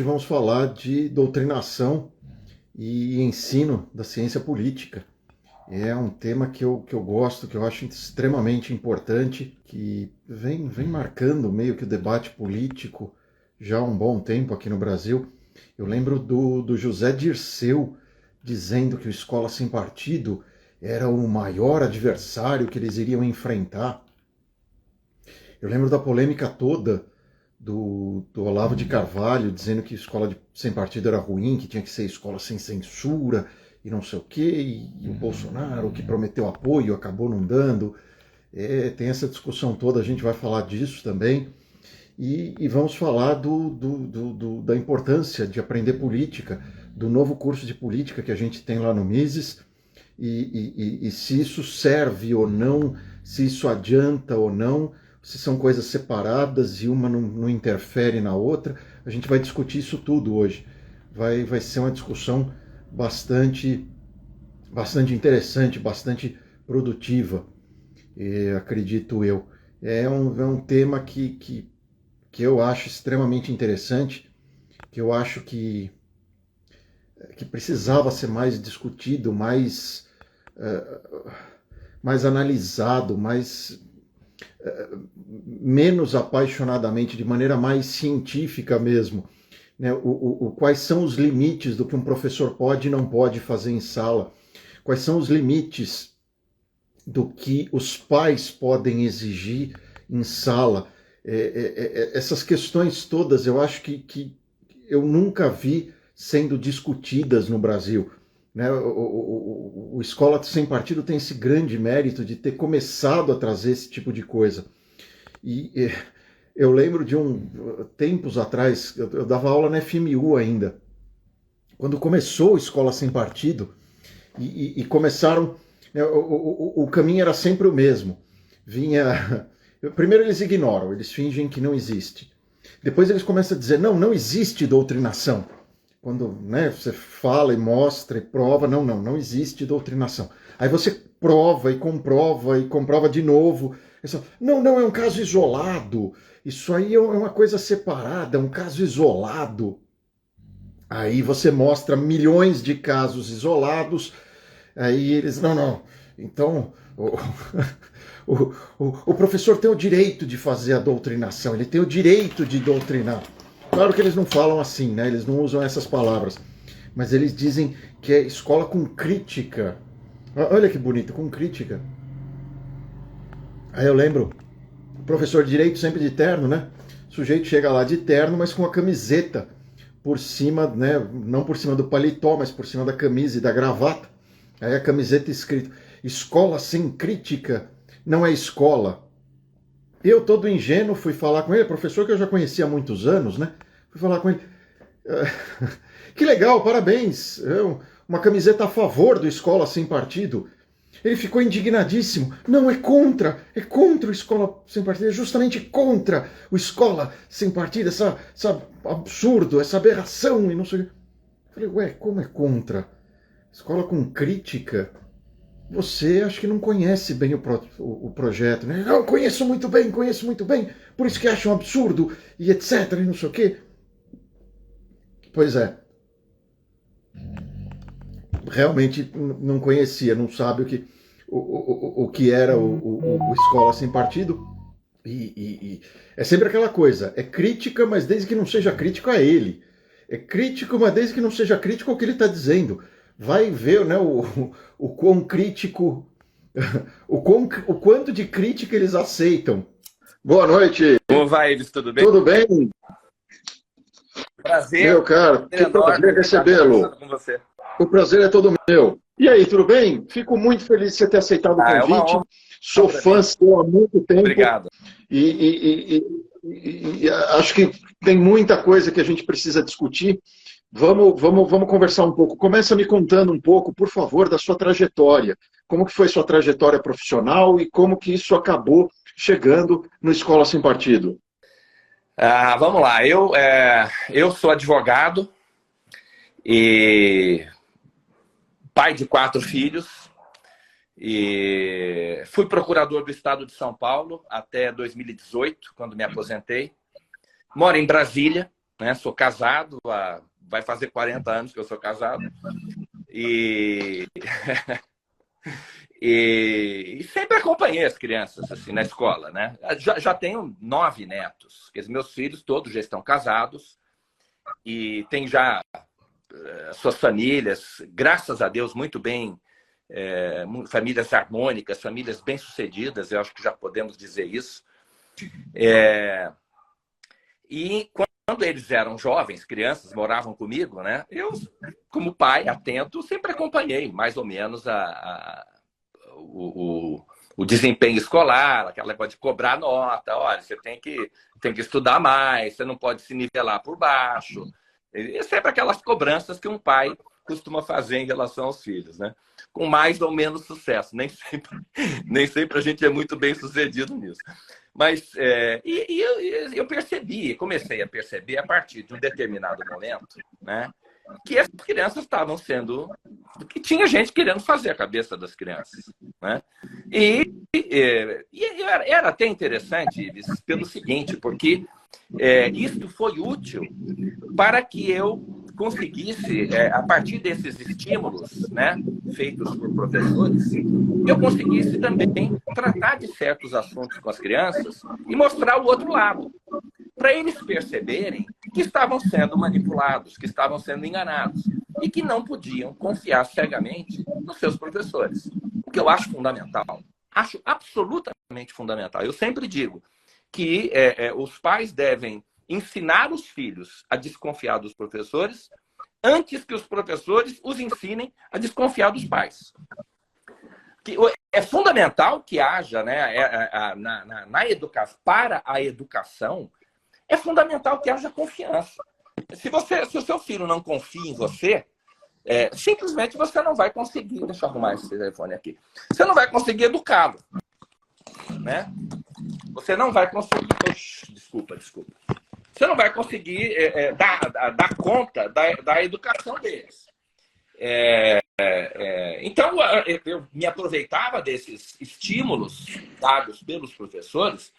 vamos falar de doutrinação e ensino da ciência política. É um tema que eu gosto, que eu acho extremamente importante, que vem marcando meio que o debate político já há um bom tempo aqui no Brasil. Eu lembro do José Dirceu dizendo que o Escola Sem Partido era o maior adversário que eles iriam enfrentar. Eu lembro da polêmica toda do Olavo de Carvalho dizendo que escola sem partido era ruim, que tinha que ser escola sem censura e não sei o quê, e o Bolsonaro que prometeu apoio acabou não dando. Tem essa discussão toda, a gente vai falar disso também. E vamos falar da importância de aprender política, do novo curso de política que a gente tem lá no Mises, e se isso serve ou não, se isso adianta ou não, se são coisas separadas e uma não interfere na outra. A gente vai discutir isso tudo hoje. Vai ser uma discussão bastante interessante, bastante produtiva, acredito eu. É um tema que eu acho extremamente interessante, que eu acho que precisava ser mais discutido, mais analisado, menos apaixonadamente, de maneira mais científica mesmo, né? Quais são os limites do que um professor pode e não pode fazer em sala? Quais são os limites do que os pais podem exigir em sala? Essas questões todas eu acho que eu nunca vi sendo discutidas no Brasil, né? O Escola Sem Partido tem esse grande mérito de ter começado a trazer esse tipo de coisa. E eu lembro de tempos atrás, eu dava aula na FMU ainda, quando começou a Escola Sem Partido, e começaram, né, o caminho era sempre o mesmo. Primeiro eles ignoram, eles fingem que não existe. Depois eles começam a dizer, não existe doutrinação. Quando, né, você fala e mostra e prova, não existe doutrinação. Aí você prova e comprova de novo. Não, é um caso isolado. Isso aí é uma coisa separada, é um caso isolado. Aí você mostra milhões de casos isolados, aí eles, não. Então, o professor tem o direito de fazer a doutrinação, ele tem o direito de doutrinar. Claro que eles não falam assim, né? Eles não usam essas palavras, mas eles dizem que é escola com crítica. Olha que bonito, com crítica. Aí eu lembro, o professor de direito sempre de terno, né? O sujeito chega lá de terno, mas com a camiseta por cima, né? Não por cima do paletó, mas por cima da camisa e da gravata. Aí a camiseta escrito, escola sem crítica não é escola. Eu, todo ingênuo, fui falar com ele, professor que eu já conhecia há muitos anos, né? Fui falar com ele. Que legal, parabéns. Uma camiseta a favor do Escola Sem Partido. Ele ficou indignadíssimo. Não, é contra o Escola Sem Partido, é justamente contra o Escola Sem Partido, essa absurdo, essa aberração e não sei o quê. Eu falei, como é contra? Escola com crítica? Você acho que não conhece bem o projeto, né? Não, conheço muito bem, por isso que acho um absurdo, e etc, e não sei o quê. Pois é. Realmente não conhecia, não sabe o que era o Escola Sem Partido. E é sempre aquela coisa, é crítica, mas desde que não seja crítico a ele. É crítico, mas desde que não seja crítico ao que ele está dizendo. Vai ver, né, o quão crítico, o quanto de crítica eles aceitam. Boa noite. Como vai, Ives? Tudo bem? Tudo bem? Prazer. Meu caro, que prazer recebê-lo. O prazer é todo meu. E aí, tudo bem? Fico muito feliz de você ter aceitado o convite. Sou fã seu há muito tempo. Obrigado. E acho que tem muita coisa que a gente precisa discutir. Vamos conversar um pouco. Começa me contando um pouco, por favor, da sua trajetória. Como que foi sua trajetória profissional e como que isso acabou chegando no Escola Sem Partido? Vamos lá. Eu sou advogado e pai de 4 filhos. E fui procurador do Estado de São Paulo até 2018, quando me aposentei. Moro em Brasília. né? Sou casado, vai fazer 40 anos que eu sou casado. E, e sempre acompanhei as crianças assim, na escola, né? Já tenho 9 netos, que meus filhos todos já estão casados e têm já suas famílias, graças a Deus, muito bem, famílias harmônicas, famílias bem-sucedidas, eu acho que já podemos dizer isso. E quando eles eram jovens, crianças, moravam comigo, né? Eu, como pai, atento, sempre acompanhei mais ou menos o desempenho escolar, aquela coisa de cobrar nota. Olha, você tem que estudar mais, você não pode se nivelar por baixo. E sempre aquelas cobranças que um pai costuma fazer em relação aos filhos, né? Com mais ou menos sucesso. Nem sempre a gente é muito bem sucedido nisso. Mas eu comecei a perceber a partir de um determinado momento, né, que as crianças estavam sendo... que tinha gente querendo fazer a cabeça das crianças, né? E era até interessante, Ives, pelo seguinte, porque isso foi útil para que eu conseguisse, a partir desses estímulos, né, feitos por professores, eu conseguisse também tratar de certos assuntos com as crianças e mostrar o outro lado, para eles perceberem que estavam sendo manipulados, que estavam sendo enganados e que não podiam confiar cegamente nos seus professores. O que eu acho fundamental, acho absolutamente fundamental. Eu sempre digo que os pais devem ensinar os filhos a desconfiar dos professores antes que os professores os ensinem a desconfiar dos pais. É fundamental que haja, né, para a educação, é fundamental que haja confiança. Se o seu filho não confia em você, simplesmente você não vai conseguir... Deixa eu arrumar esse telefone aqui. Você não vai conseguir educá-lo, né? Você não vai conseguir... Desculpa. Você não vai conseguir dar conta da educação deles. Então, eu me aproveitava desses estímulos dados pelos professores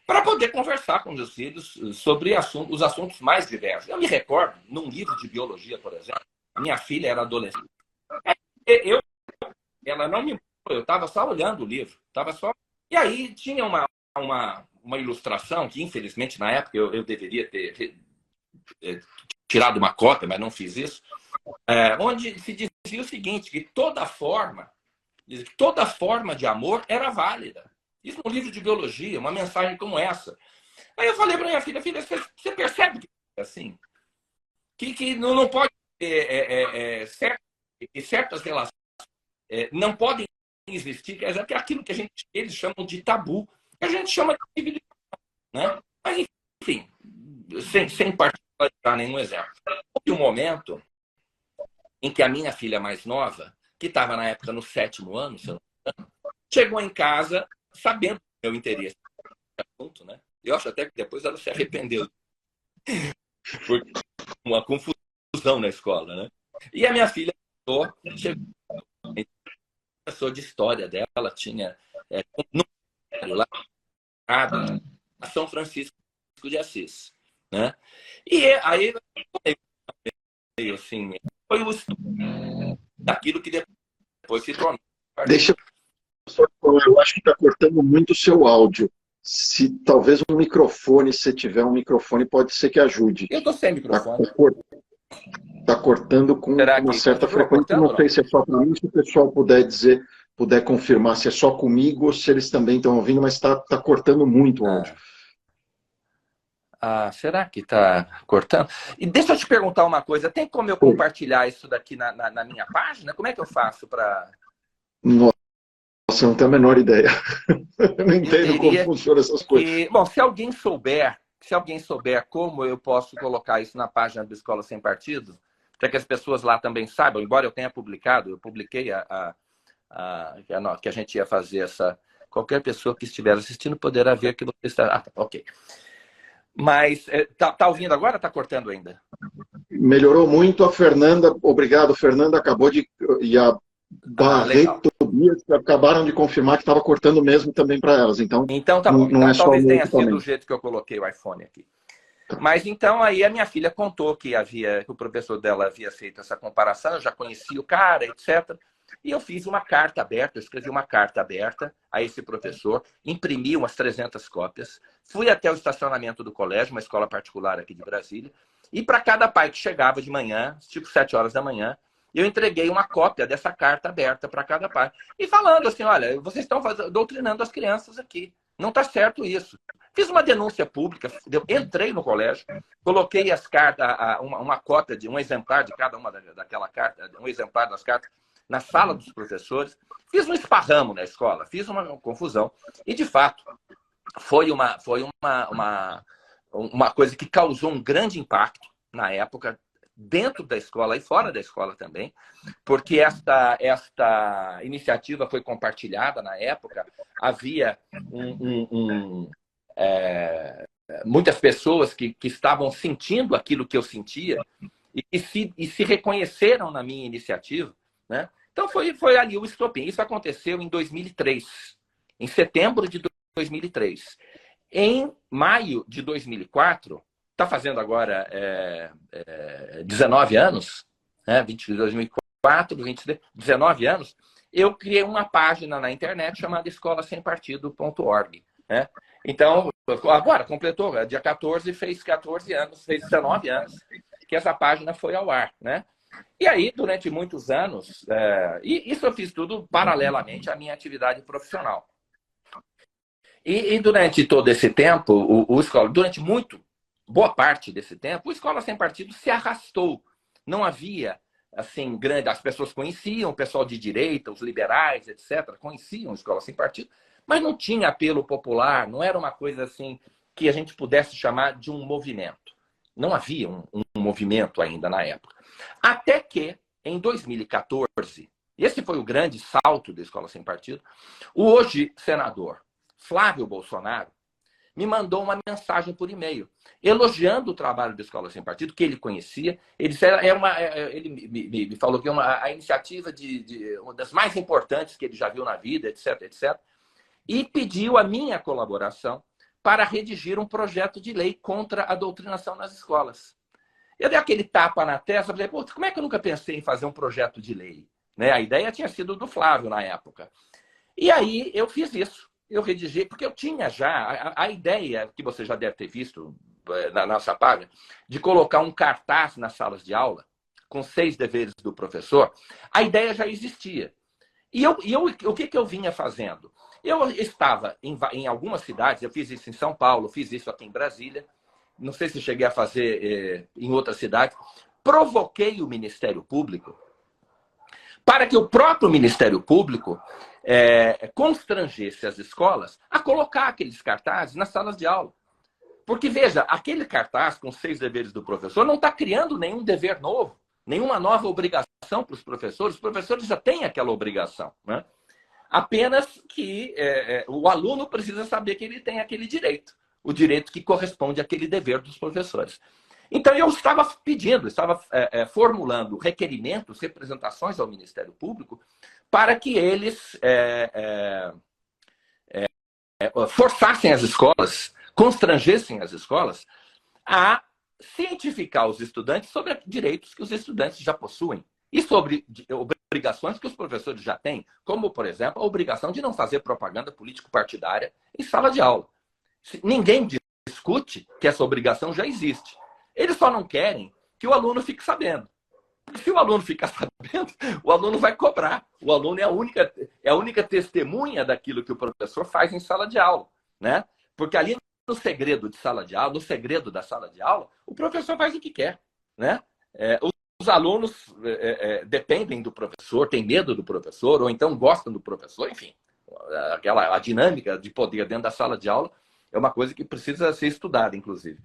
para poder conversar com meus filhos sobre os assuntos mais diversos. Eu me recordo, num livro de biologia, por exemplo, minha filha era adolescente. Ela não me... Eu estava só olhando o livro. E aí tinha uma ilustração que, infelizmente, na época eu deveria ter tirado uma cópia, mas não fiz isso, onde se dizia o seguinte, que toda forma de amor era válida. Isso no livro de biologia, uma mensagem como essa. Aí eu falei para minha filha, você percebe que é assim? Que não pode certas relações não podem existir, quer dizer, que é aquilo que eles chamam de tabu, que a gente chama de civilização, né? Mas, enfim, sem particularizar nenhum exemplo. Houve um momento em que a minha filha mais nova, que estava na época no 7º ano, se eu não me engano, chegou em casa sabendo do meu interesse no assunto, né? Eu acho até que depois ela se arrependeu. Porque uma confusão na escola, né? E a minha filha chegou, professor de história dela tinha lá a São Francisco de Assis, né? E aí assim, foi o estudo daquilo que depois se tornou. Deixa eu acho que está cortando muito o seu áudio. Se talvez um microfone, se tiver um microfone, pode ser que ajude. Eu estou sem microfone. Está cortando com uma certa frequência. Não sei se é só para mim, se o pessoal puder confirmar se é só comigo ou se eles também estão ouvindo, mas está cortando muito o áudio. Será que está cortando? E deixa eu te perguntar uma coisa. Tem como eu compartilhar isso daqui na minha página? Como é que eu faço para... Nossa, eu não tenho a menor ideia. Eu não entendo como funcionam essas coisas. Bom, se alguém souber como eu posso colocar isso na página do Escola Sem Partido, para que as pessoas lá também saibam, embora eu tenha publicado, eu publiquei que a gente ia fazer essa... Qualquer pessoa que estiver assistindo poderá ver que você está... ok. Mas, tá ouvindo agora ou está cortando ainda? Melhorou muito. A Fernanda, obrigado, Fernanda, acabou de... E a Barreto Tobias acabaram de confirmar que estava cortando mesmo também para elas. Então tá bom. Não é só talvez tenha sido do jeito que eu coloquei o iPhone aqui. Mas então aí a minha filha contou que que o professor dela havia feito essa comparação, eu já conhecia o cara, etc. E eu fiz uma carta aberta, eu escrevi uma carta aberta a esse professor, imprimi umas 300 cópias, fui até o estacionamento do colégio, uma escola particular aqui de Brasília, e para cada pai que chegava de manhã, tipo 7 horas da manhã, eu entreguei uma cópia dessa carta aberta para cada pai. E falando assim, olha, vocês estão doutrinando as crianças aqui, não está certo isso. Fiz uma denúncia pública, entrei no colégio, coloquei as cartas, uma cópia de um exemplar de cada uma daquela carta, um exemplar das cartas, na sala dos professores, fiz um esparramo na escola, fiz uma confusão. E, de fato, foi uma coisa que causou um grande impacto na época, dentro da escola e fora da escola também, porque esta iniciativa foi compartilhada na época, havia muitas pessoas que estavam sentindo aquilo que eu sentia e se reconheceram na minha iniciativa, né? Então foi ali o estopim. Isso aconteceu em 2003, em setembro de 2003. Em maio de 2004, está fazendo agora 19 anos, né? 2004, 19 anos, eu criei uma página na internet chamada escolasempartido.org, né? Então, agora completou, dia 14, fez 14 anos, fez 19 anos que essa página foi ao ar, né? E aí, durante muitos anos, e isso eu fiz tudo paralelamente à minha atividade profissional. E durante todo esse tempo, durante boa parte desse tempo, o Escola Sem Partido se arrastou. Não havia, assim, as pessoas conheciam, o pessoal de direita, os liberais, etc., conheciam a Escola Sem Partido, mas não tinha apelo popular, não era uma coisa assim que a gente pudesse chamar de um movimento. Não havia um movimento ainda na época. Até que, em 2014, esse foi o grande salto da Escola Sem Partido, o hoje senador Flávio Bolsonaro me mandou uma mensagem por e-mail, elogiando o trabalho da Escola Sem Partido, que ele conhecia. Ele me falou que é a iniciativa uma das mais importantes que ele já viu na vida, etc., etc., e pediu a minha colaboração para redigir um projeto de lei contra a doutrinação nas escolas. Eu dei aquele tapa na testa, falei, pô, como é que eu nunca pensei em fazer um projeto de lei? Né? A ideia tinha sido do Flávio na época. E aí eu fiz isso. Eu redigi, porque eu tinha já a ideia, que você já deve ter visto na nossa página, de colocar um cartaz nas salas de aula, com 6 deveres do professor. A ideia já existia. E o que eu vinha fazendo? Eu estava em algumas cidades, eu fiz isso em São Paulo, fiz isso aqui em Brasília, não sei se cheguei a fazer em outras cidades, provoquei o Ministério Público para que o próprio Ministério Público constrangesse as escolas a colocar aqueles cartazes nas salas de aula. Porque, veja, aquele cartaz com 6 deveres do professor não está criando nenhum dever novo, nenhuma nova obrigação para os professores já têm aquela obrigação, né? Apenas que o aluno precisa saber que ele tem aquele direito, o direito que corresponde àquele dever dos professores. Então, eu estava formulando requerimentos, representações ao Ministério Público, para que eles forçassem as escolas, constrangessem as escolas a cientificar os estudantes sobre direitos que os estudantes já possuem e sobre obrigações que os professores já têm, como, por exemplo, a obrigação de não fazer propaganda político-partidária em sala de aula. Ninguém discute que essa obrigação já existe. Eles só não querem que o aluno fique sabendo. Porque se o aluno ficar sabendo, o aluno vai cobrar. O aluno é a única testemunha daquilo que o professor faz em sala de aula, né? Porque ali no segredo de sala de aula, no segredo da sala de aula, o professor faz o que quer, né? Os alunos dependem do professor, têm medo do professor, ou então gostam do professor, enfim. A dinâmica de poder dentro da sala de aula é uma coisa que precisa ser estudada, inclusive.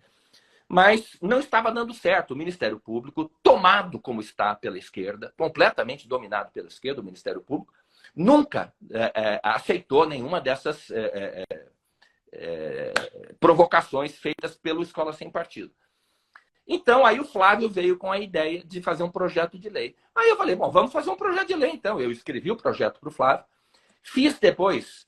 Mas não estava dando certo. O Ministério Público, tomado como está pela esquerda, completamente dominado pela esquerda, o Ministério Público, nunca aceitou nenhuma dessas provocações feitas pelo Escola Sem Partido. Então, aí o Flávio veio com a ideia de fazer um projeto de lei. Aí eu falei, bom, vamos fazer um projeto de lei, então. Eu escrevi o projeto para o Flávio. Fiz depois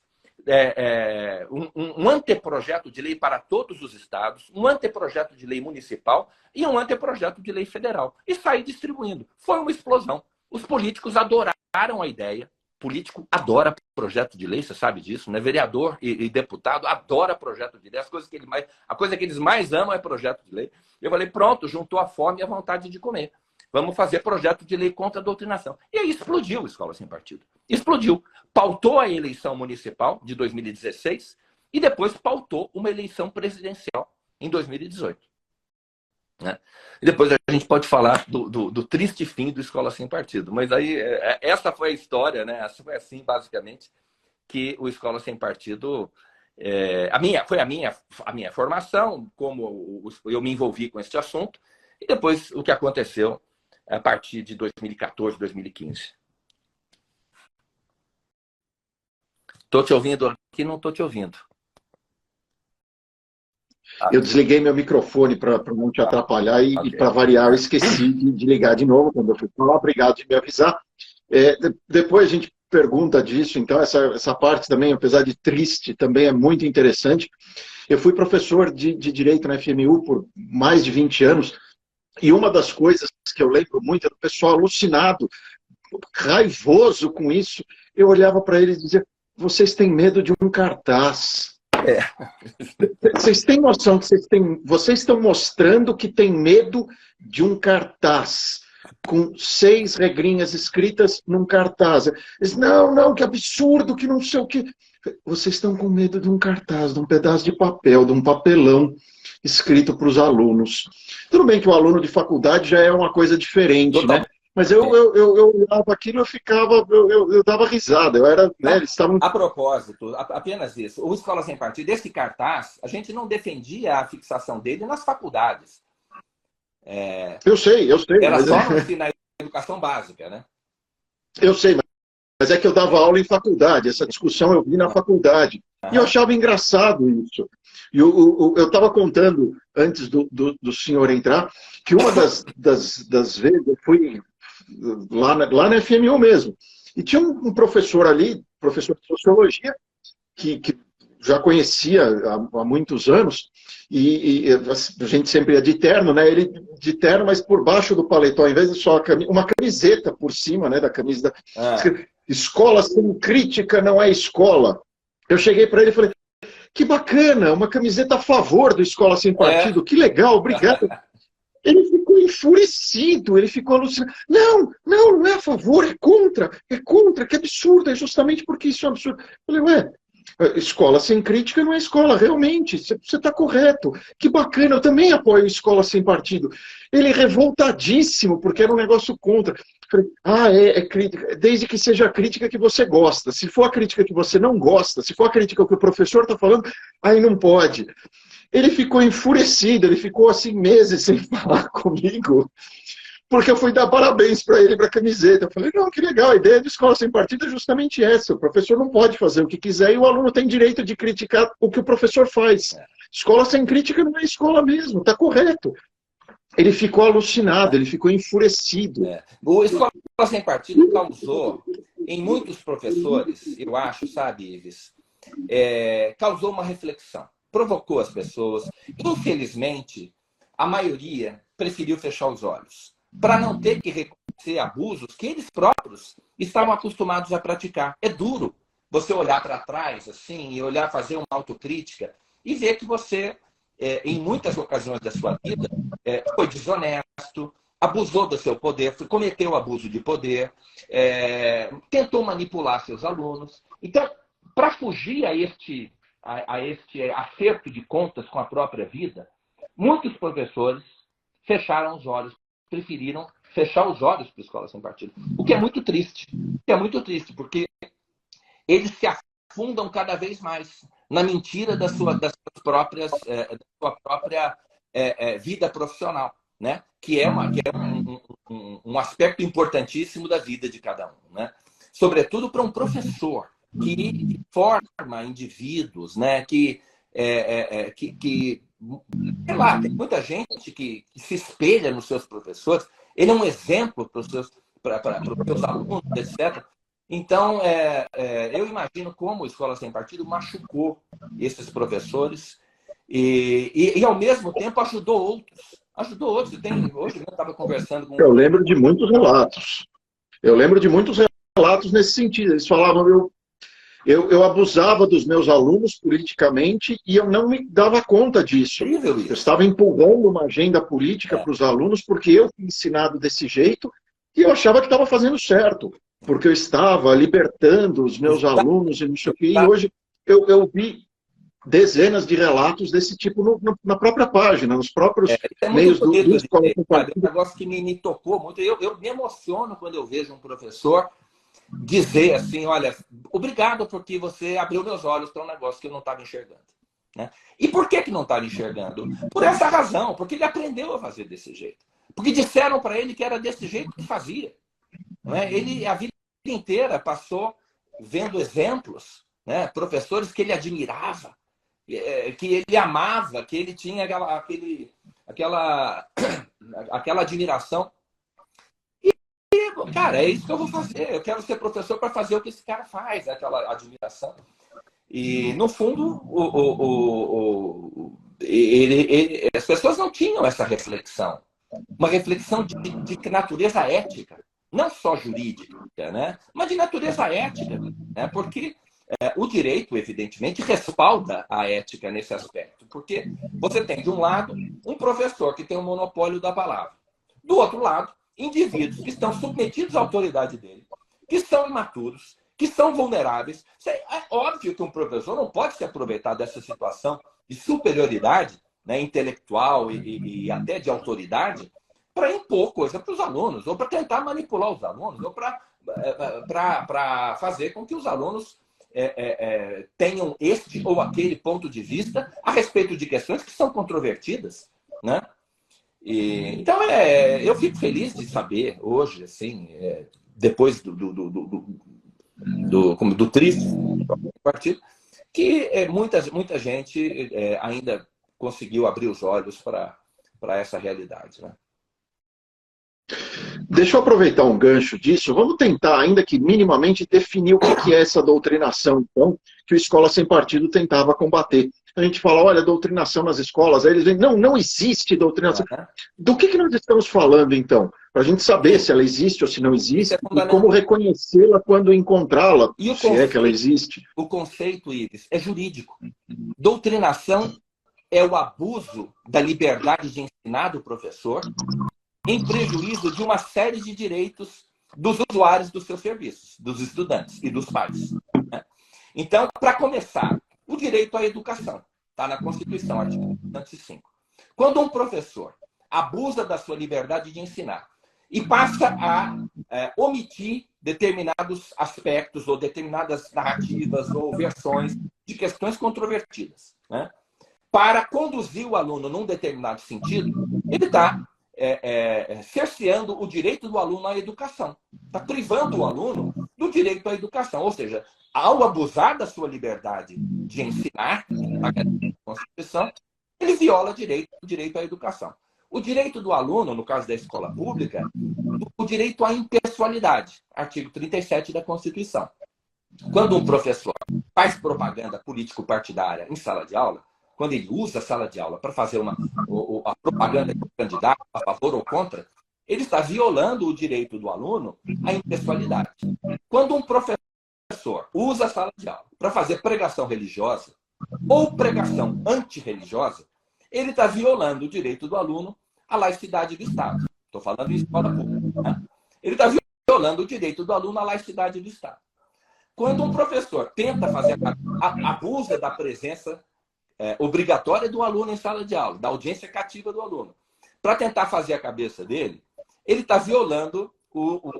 um anteprojeto de lei para todos os estados, um anteprojeto de lei municipal e um anteprojeto de lei federal. E saí distribuindo. Foi uma explosão. Os políticos adoraram a ideia. Político adora projeto de lei, você sabe disso, né? Vereador e deputado adora projeto de lei. A coisa que eles mais amam é projeto de lei. Eu falei, pronto, juntou a fome e a vontade de comer. Vamos fazer projeto de lei contra a doutrinação. E aí explodiu a Escola Sem Partido. Explodiu. Pautou a eleição municipal de 2016 e depois pautou uma eleição presidencial em 2018. Né? E depois a gente pode falar do triste fim do Escola Sem Partido. Mas aí, essa foi a história, né? Essa foi assim, basicamente, que o Escola Sem Partido... foi a minha formação, como eu me envolvi com esse assunto, e depois o que aconteceu a partir de 2014, 2015. Estou te ouvindo aqui, não estou te ouvindo. Eu desliguei meu microfone para não te atrapalhar e para variar, eu esqueci de ligar de novo quando eu fui falar. Obrigado de me avisar. Depois a gente pergunta disso, então essa parte também, apesar de triste, também é muito interessante. Eu fui professor de Direito na FMU por mais de 20 anos e uma das coisas que eu lembro muito era o pessoal alucinado, raivoso com isso. Eu olhava para eles e dizia, vocês têm medo de um cartaz. Vocês têm noção que vocês estão mostrando que tem medo de um cartaz com 6 regrinhas escritas num cartaz. Eles, não, que absurdo, que não sei o que. Vocês estão com medo de um cartaz, de um pedaço de papel, de um papelão escrito para os alunos. Tudo bem que o aluno de faculdade já é uma coisa diferente, né? Mas eu olhava aquilo, eu dava risada. Eles estavam... A propósito, apenas isso. O Escola Sem Partido, esse cartaz, a gente não defendia a fixação dele nas faculdades. Eu sei. Era só na educação básica, né? Eu sei, mas é que eu dava aula em faculdade. Essa discussão eu vi na faculdade. E eu achava engraçado isso. E eu estava contando, antes do senhor entrar, que uma das vezes eu fui lá na FMU mesmo. E tinha um professor ali, professor de sociologia, que já conhecia há muitos anos, e a gente sempre ia de terno, né? Ele de terno, mas por baixo do paletó, ao invés de só uma camiseta por cima, né, da camisa Escola sem crítica não é escola. Eu cheguei para ele e falei, que bacana, uma camiseta a favor do Escola Sem Partido, que legal, obrigado. Ele ficou enfurecido, ele ficou alucinado. Não é a favor, é contra, que absurdo, é justamente porque isso é um absurdo. Eu falei, Escola Sem Crítica não é escola, realmente, você está correto. Que bacana, eu também apoio Escola Sem Partido. Ele revoltadíssimo, porque era um negócio contra. Eu falei, é crítica, desde que seja a crítica que você gosta. Se for a crítica que você não gosta, se for a crítica que o professor está falando, aí não pode. Ele ficou enfurecido, ele ficou assim meses sem falar comigo, porque eu fui dar parabéns para ele, para a camiseta. Eu falei, não, que legal, a ideia de Escola Sem Partido é justamente essa. O professor não pode fazer o que quiser e o aluno tem direito de criticar o que o professor faz. Escola sem crítica não é escola mesmo, está correto. Ele ficou alucinado, ele ficou enfurecido. O Escola Sem Partido causou, em muitos professores, eu acho, sabe, Ives, causou uma reflexão. Provocou as pessoas. Infelizmente, a maioria preferiu fechar os olhos para não ter que reconhecer abusos que eles próprios estavam acostumados a praticar. É duro você olhar para trás assim e olhar, fazer uma autocrítica e ver que você, em muitas ocasiões da sua vida, foi desonesto, abusou do seu poder, cometeu abuso de poder, tentou manipular seus alunos. Então, para fugir a este acerto de contas com a própria vida, muitos professores fecharam os olhos, preferiram fechar os olhos para a Escola Sem Partido. O que é muito triste. Porque eles se afundam cada vez mais na mentira da sua própria vida profissional, né? Que é um aspecto importantíssimo da vida de cada um, né? Sobretudo para um professor que forma indivíduos, né? Que sei lá, tem muita gente que se espelha nos seus professores. Ele é um exemplo para os seus alunos, etc. Então, eu imagino como a Escola Sem Partido machucou esses professores e ao mesmo tempo, ajudou outros. Ajudou outros. Hoje eu estava conversando com... Eu lembro de muitos relatos. Eu lembro de muitos relatos nesse sentido. Eles falavam, eu abusava dos meus alunos politicamente e eu não me dava conta disso. Incrível Eu isso. estava empurrando uma agenda política para os alunos porque eu fui ensinado desse jeito e eu achava que estava fazendo certo, porque eu estava libertando os meus alunos e não sei o quê. E hoje eu vi dezenas de relatos desse tipo na própria página, nos próprios É muito meios do bonito de Escola ver, com sabe? É um Partido. negócio que me tocou muito. Eu me emociono quando eu vejo um professor dizer assim, olha, obrigado porque você abriu meus olhos para um negócio que eu não estava enxergando. Né? E por que não estava enxergando? Por essa razão, porque ele aprendeu a fazer desse jeito. Porque disseram para ele que era desse jeito que fazia. Não é? Ele, a vida inteira, passou vendo exemplos, né? Professores que ele admirava, que ele amava, que ele tinha aquela admiração. Cara, é isso que eu vou fazer. Eu quero ser professor para fazer o que esse cara faz, aquela admiração. E, no fundo, as pessoas não tinham essa reflexão. Uma reflexão de natureza ética, não só jurídica, né? Mas de natureza ética. Né? Porque o direito, evidentemente, respalda a ética nesse aspecto. Porque você tem, de um lado, um professor que tem o monopólio da palavra. Do outro lado, indivíduos que estão submetidos à autoridade dele, que são imaturos, que são vulneráveis. É óbvio que um professor não pode se aproveitar dessa situação de superioridade, né, intelectual e até de autoridade para impor coisa para os alunos, ou para tentar manipular os alunos, ou para fazer com que os alunos tenham este ou aquele ponto de vista a respeito de questões que são controvertidas, né? Então, eu fico feliz de saber hoje, assim, depois do triste partido, que muita gente ainda conseguiu abrir os olhos para essa realidade. Né? Deixa eu aproveitar um gancho disso. Vamos tentar, ainda que minimamente, definir o que é essa doutrinação, então, que o Escola Sem Partido tentava combater. A gente fala, olha, doutrinação nas escolas, aí eles dizem, não existe doutrinação. Do que nós estamos falando, então? Para a gente saber se ela existe ou se não existe, e como reconhecê-la quando encontrá-la, se é que ela existe. O conceito, Ives, é jurídico. Doutrinação é o abuso da liberdade de ensinar do professor em prejuízo de uma série de direitos dos usuários dos seus serviços, dos estudantes e dos pais. Né? Então, para começar, o direito à educação está na Constituição, artigo 205. Quando um professor abusa da sua liberdade de ensinar e passa a omitir determinados aspectos ou determinadas narrativas ou versões de questões controvertidas, né? Para conduzir o aluno num determinado sentido, ele está cerceando o direito do aluno à educação. Está privando o aluno do direito à educação. Ou seja, ao abusar da sua liberdade de ensinar, na Constituição, ele viola o direito à educação. O direito do aluno, no caso da escola pública, o direito à impessoalidade, artigo 37 da Constituição. Quando um professor faz propaganda político-partidária em sala de aula, quando ele usa a sala de aula para fazer a propaganda do candidato a favor ou contra, ele está violando o direito do aluno à impessoalidade. Quando um professor usa a sala de aula para fazer pregação religiosa ou pregação antirreligiosa, ele está violando o direito do aluno à laicidade do Estado. Estou falando em escola pública. Né? Ele está violando o direito do aluno à laicidade do Estado. Quando um professor tenta fazer abusa da presença obrigatória do aluno em sala de aula, da audiência cativa do aluno, para tentar fazer a cabeça dele, ele está violando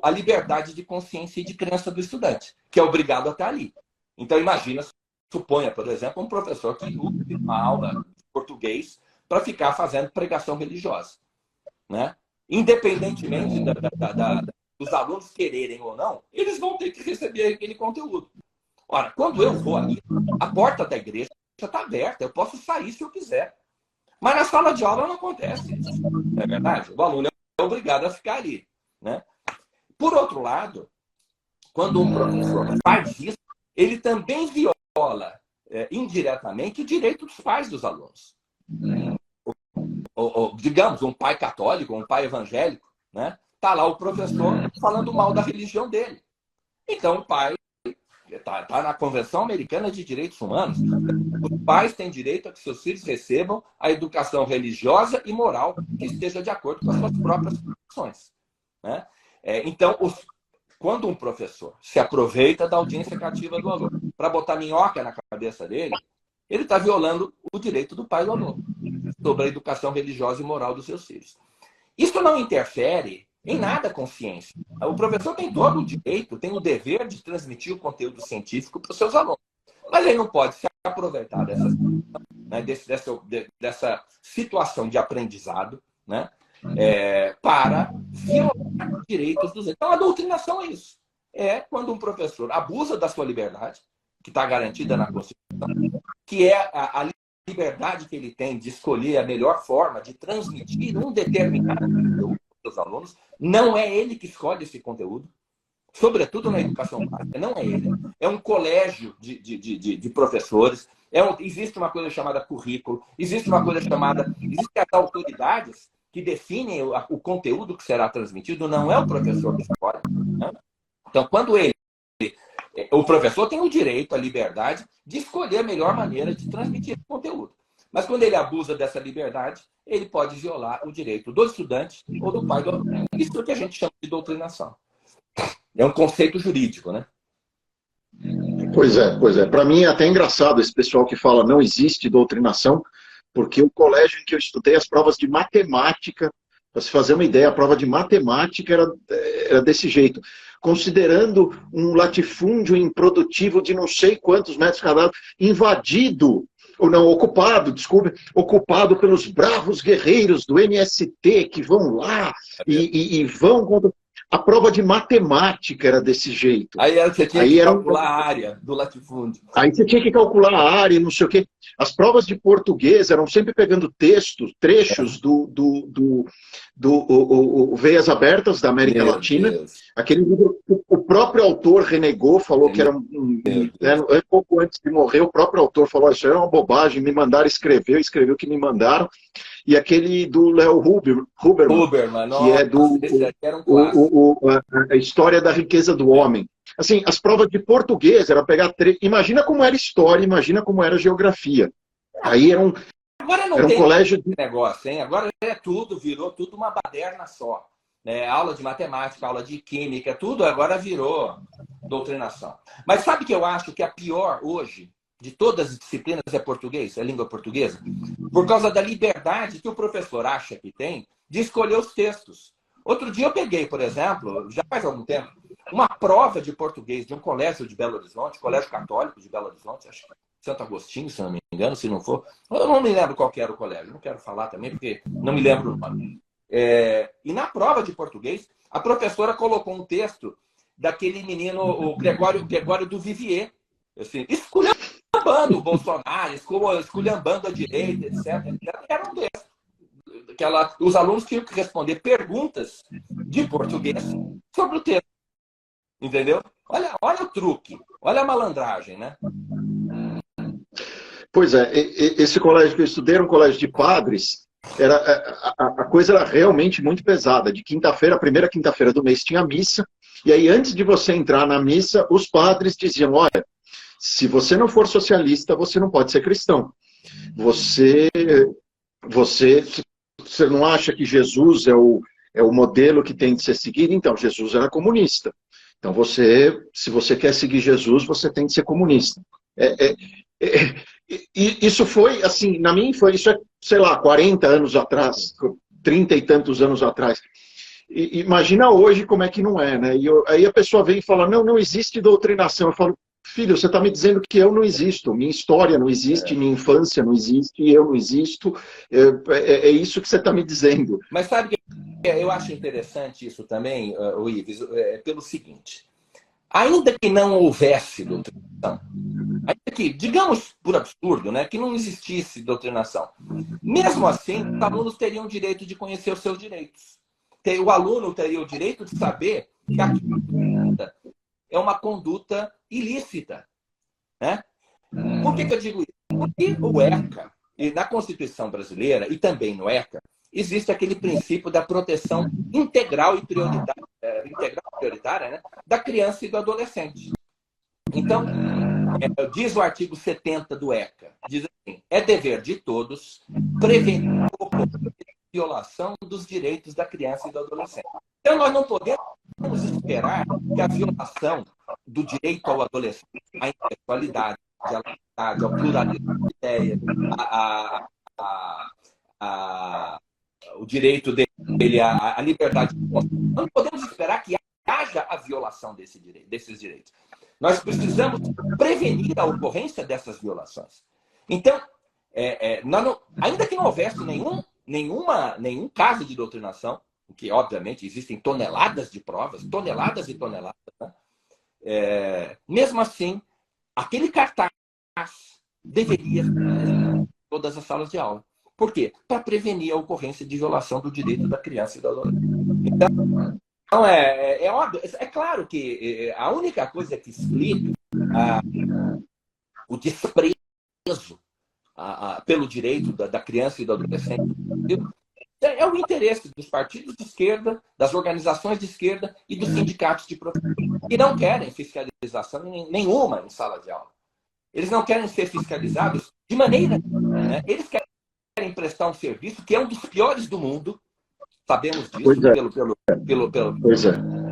a liberdade de consciência e de crença do estudante, que é obrigado a estar ali. Então, imagina, suponha, por exemplo, um professor que usa uma aula de português para ficar fazendo pregação religiosa. Né? Independentemente dos alunos quererem ou não, eles vão ter que receber aquele conteúdo. Ora, quando eu vou ali, a porta da igreja está aberta, eu posso sair se eu quiser. Mas na sala de aula não acontece isso. Não é verdade? O aluno é obrigado a ficar ali. Né? Por outro lado, quando um professor faz isso, ele também viola indiretamente o direito dos pais dos alunos. Digamos, um pai católico, um pai evangélico, né? Tá lá o professor falando mal da religião dele. Então, o pai está na Convenção Americana de Direitos Humanos. Os pais têm direito a que seus filhos recebam a educação religiosa e moral que esteja de acordo com as suas próprias condições, né? Então, quando um professor se aproveita da audiência cativa do aluno para botar minhoca na cabeça dele, ele está violando o direito do pai do aluno sobre a educação religiosa e moral dos seus filhos. Isso não interfere em nada com ciência. O professor tem todo o direito, tem o dever de transmitir o conteúdo científico para os seus alunos. Mas ele não pode se aproveitar dessa situação de aprendizado, né, para violar os direitos dos outros. Então, a doutrinação é isso. É quando um professor abusa da sua liberdade, que está garantida na Constituição, que é a liberdade que ele tem de escolher a melhor forma de transmitir um determinado conteúdo para os alunos. Não é ele que escolhe esse conteúdo, sobretudo na educação básica, não é ele. É um colégio de professores. Existe uma coisa chamada currículo, existe uma coisa chamada... Existem as autoridades que definem o conteúdo que será transmitido, não é o professor que escolhe, né? Então, quando o professor tem o direito, a liberdade de escolher a melhor maneira de transmitir esse conteúdo. Mas quando ele abusa dessa liberdade, ele pode violar o direito do estudante ou do pai do aluno. Isso é o que a gente chama de doutrinação. É um conceito jurídico, né? Pois é. Para mim é até engraçado esse pessoal que fala não existe doutrinação, porque o colégio em que eu estudei, as provas de matemática, para se fazer uma ideia, a prova de matemática era desse jeito. Considerando um latifúndio improdutivo de não sei quantos metros quadrados, ocupado pelos bravos guerreiros do MST que vão lá e vão contra... A prova de matemática era desse jeito. Aí você tinha que calcular a área do latifúndio. Aí você tinha que calcular a área, não sei o quê. As provas de português eram sempre pegando trechos do Veias Abertas da América Latina. Deus. Aquele livro, o próprio autor renegou, falou que era pouco antes de morrer, o próprio autor falou, isso era uma bobagem, me mandaram escrever, eu escrevi o que me mandaram. E aquele do Léo Huberman, que é a História da Riqueza do Homem. Assim, as provas de português era pegar... Imagina como era história, imagina como era geografia. Aí era um... Agora não tem colégio de negócio, hein? Agora virou tudo uma baderna só. Né? Aula de matemática, aula de química, tudo agora virou doutrinação. Mas sabe que eu acho que a pior hoje de todas as disciplinas é português, é língua portuguesa? Por causa da liberdade que o professor acha que tem de escolher os textos. Outro dia eu peguei, por exemplo, já faz algum tempo, uma prova de português de um colégio de Belo Horizonte, colégio católico de Belo Horizonte, acho que Santo Agostinho, se não me engano, se não for. Eu não me lembro qual que era o colégio, não quero falar também, porque não me lembro o nome. E na prova de português, a professora colocou um texto daquele menino, o Gregório do Vivier, assim, esculhambando o Bolsonaro, esculhambando a direita, etc. Era um texto. Os alunos tinham que responder perguntas de português sobre o texto. Entendeu? Olha o truque, olha a malandragem, né? Pois é, esse colégio que eu estudei era um colégio de padres, a coisa era realmente muito pesada. De quinta-feira, a primeira quinta-feira do mês tinha missa, e aí antes de você entrar na missa, os padres diziam, olha, se você não for socialista, você não pode ser cristão. Você não acha que Jesus é o modelo que tem de ser seguido? Então, Jesus era comunista. Então, se você quer seguir Jesus, você tem de ser comunista. Isso foi, assim, na minha infância, isso é, sei lá, 40 anos atrás, 30 e tantos anos atrás. Imagina hoje como é que não é, né? Aí a pessoa vem e fala, não existe doutrinação. Eu falo, filho, você está me dizendo que eu não existo, minha história não existe, minha infância não existe, eu não existo. É isso que você está me dizendo. Mas sabe que eu acho interessante isso também, Ives, pelo seguinte. Ainda que não houvesse doutrinação, ainda que, digamos por absurdo, né, que não existisse doutrinação, mesmo assim, os alunos teriam o direito de conhecer os seus direitos. O aluno teria o direito de saber que aquilo é uma conduta ilícita, né? Por que eu digo isso? Porque o ECA, e na Constituição brasileira, e também no ECA, existe aquele princípio da proteção integral e prioritária, né, da criança e do adolescente. Então, diz o artigo 70 do ECA, diz assim, é dever de todos prevenir a violação dos direitos da criança e do adolescente. Então, nós não podemos esperar que a violação do direito ao adolescente, à intelectualidade, ao pluralismo de ideias, o direito dele à liberdade de consciência. Não podemos esperar que haja a violação desses direitos. Nós precisamos prevenir a ocorrência dessas violações. Então, ainda que não houvesse nenhum caso de doutrinação, que obviamente existem toneladas de provas, toneladas e toneladas, né? Mesmo assim, aquele cartaz deveria em todas as salas de aula. Por quê? Para prevenir a ocorrência de violação do direito da criança e do adolescente. Então, é claro que a única coisa que explica o desprezo pelo direito da criança e do adolescente é o interesse dos partidos de esquerda, das organizações de esquerda e dos sindicatos de professores, que não querem fiscalização nenhuma em sala de aula. Eles não querem ser fiscalizados de maneira nenhuma, né? Eles querem prestar um serviço que é um dos piores do mundo, sabemos disso pelos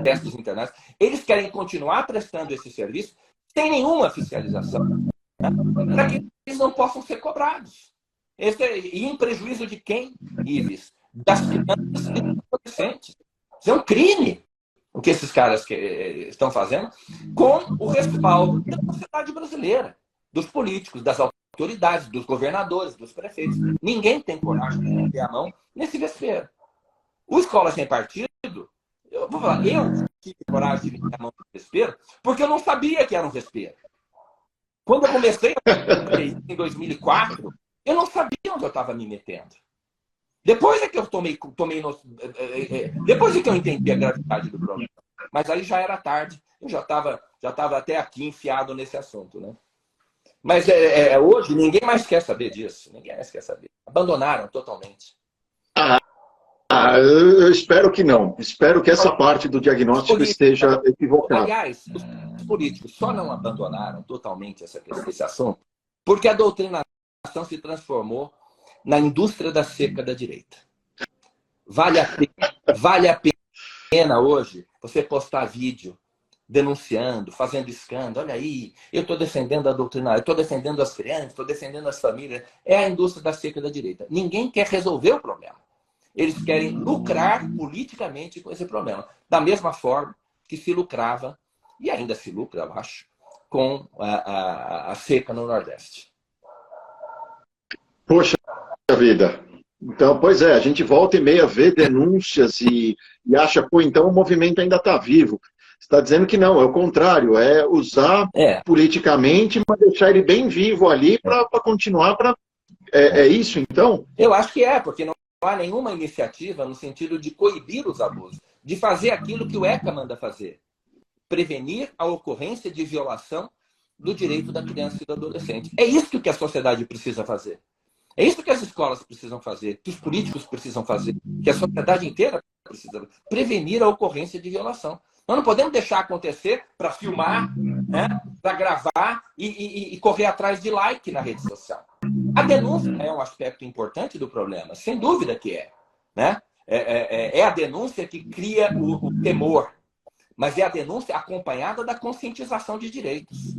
testes internacionais. Eles querem continuar prestando esse serviço sem nenhuma fiscalização, né? Para que eles não possam ser cobrados. E em prejuízo de quem, Ives? Das crianças e dos adolescentes. Isso é um crime o que esses caras estão fazendo com o respaldo da sociedade brasileira, dos políticos, das autoridades, dos governadores, dos prefeitos. Ninguém tem coragem de meter a mão nesse vespeiro. O Escola Sem Partido, eu vou falar, eu tive coragem de meter a mão no vespeiro porque eu não sabia que era um vespeiro. Quando eu comecei em 2004, eu não sabia onde eu estava me metendo. Depois é que eu depois é que eu entendi a gravidade do problema. Mas aí já era tarde, eu já estava até aqui enfiado nesse assunto, né? Mas hoje ninguém mais quer saber disso. Ninguém mais quer saber. Abandonaram totalmente. Eu espero que não. Espero que essa parte do diagnóstico esteja equivocada. Aliás, os políticos só não abandonaram totalmente esse assunto porque a doutrinação se transformou na indústria da seca da direita. Vale a pena hoje você postar vídeo denunciando, fazendo escândalo. Olha aí, eu estou defendendo a doutrina, eu estou defendendo as crianças, estou defendendo as famílias. É a indústria da seca da direita. Ninguém quer resolver o problema. Eles querem lucrar politicamente com esse problema. Da mesma forma que se lucrava, e ainda se lucra, eu acho, com a seca no Nordeste. Poxa vida. Então, pois é, a gente volta e meia vê denúncias e acha, pô, então o movimento ainda está vivo. Você está dizendo que não, é o contrário, é usar politicamente, mas deixar ele bem vivo ali para continuar. É isso, então? Eu acho que porque não há nenhuma iniciativa no sentido de coibir os abusos, de fazer aquilo que o ECA manda fazer. Prevenir a ocorrência de violação do direito da criança e do adolescente. É isso que a sociedade precisa fazer. É isso que as escolas precisam fazer, que os políticos precisam fazer, que a sociedade inteira precisa fazer. Prevenir a ocorrência de violação. Nós não podemos deixar acontecer para filmar, né, para gravar e correr atrás de like na rede social. A denúncia é um aspecto importante do problema, sem dúvida que é. Né? É a denúncia que cria o temor, mas é a denúncia acompanhada da conscientização de direitos.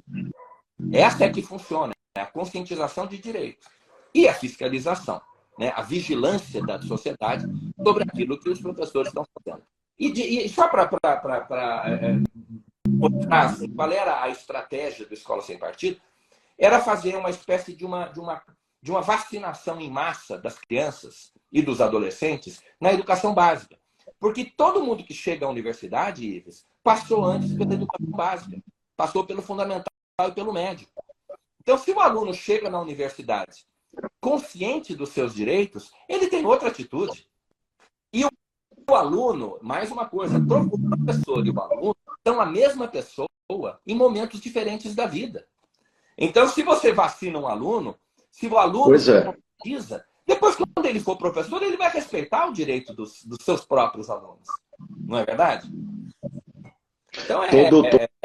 Essa é que funciona, é a conscientização de direitos. E a fiscalização, né? A vigilância da sociedade sobre aquilo que os professores estão fazendo. E só para mostrar assim, qual era a estratégia do Escola Sem Partido, era fazer uma espécie de uma vacinação em massa das crianças e dos adolescentes na educação básica. Porque todo mundo que chega à universidade, Ives, passou antes pela educação básica, passou pelo fundamental e pelo médio. Então, se o aluno chega na universidade consciente dos seus direitos, ele tem outra atitude. E o aluno, mais uma coisa, o professor e o aluno são a mesma pessoa em momentos diferentes da vida. Então, se você vacina um aluno, se o aluno Pois se é. traumatiza, depois, quando ele for professor, ele vai respeitar o direito dos seus próprios alunos. Não é verdade? Então,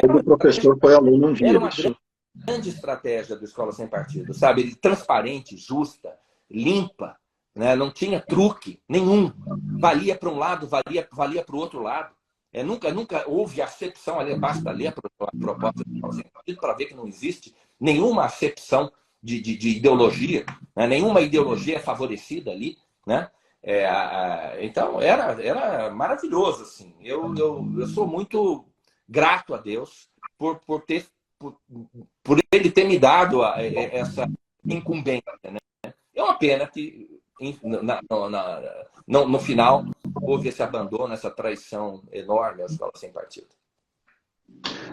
Todo professor foi aluno um era dia. uma Isso. grande estratégia do Escola Sem Partido, sabe? Transparente, justa, limpa, né? Não tinha truque nenhum. Valia para um lado, valia para o outro lado. Nunca houve acepção ali, basta ler a proposta do Escola Sem Partido para ver que não existe nenhuma acepção de ideologia, né? Nenhuma ideologia é favorecida ali, né? Então, era maravilhoso, assim. Eu sou muito grato a Deus por ter por ele ter me dado essa incumbência. Né? É uma pena que no final houve esse abandono, essa traição enorme à Escola Sem Partido.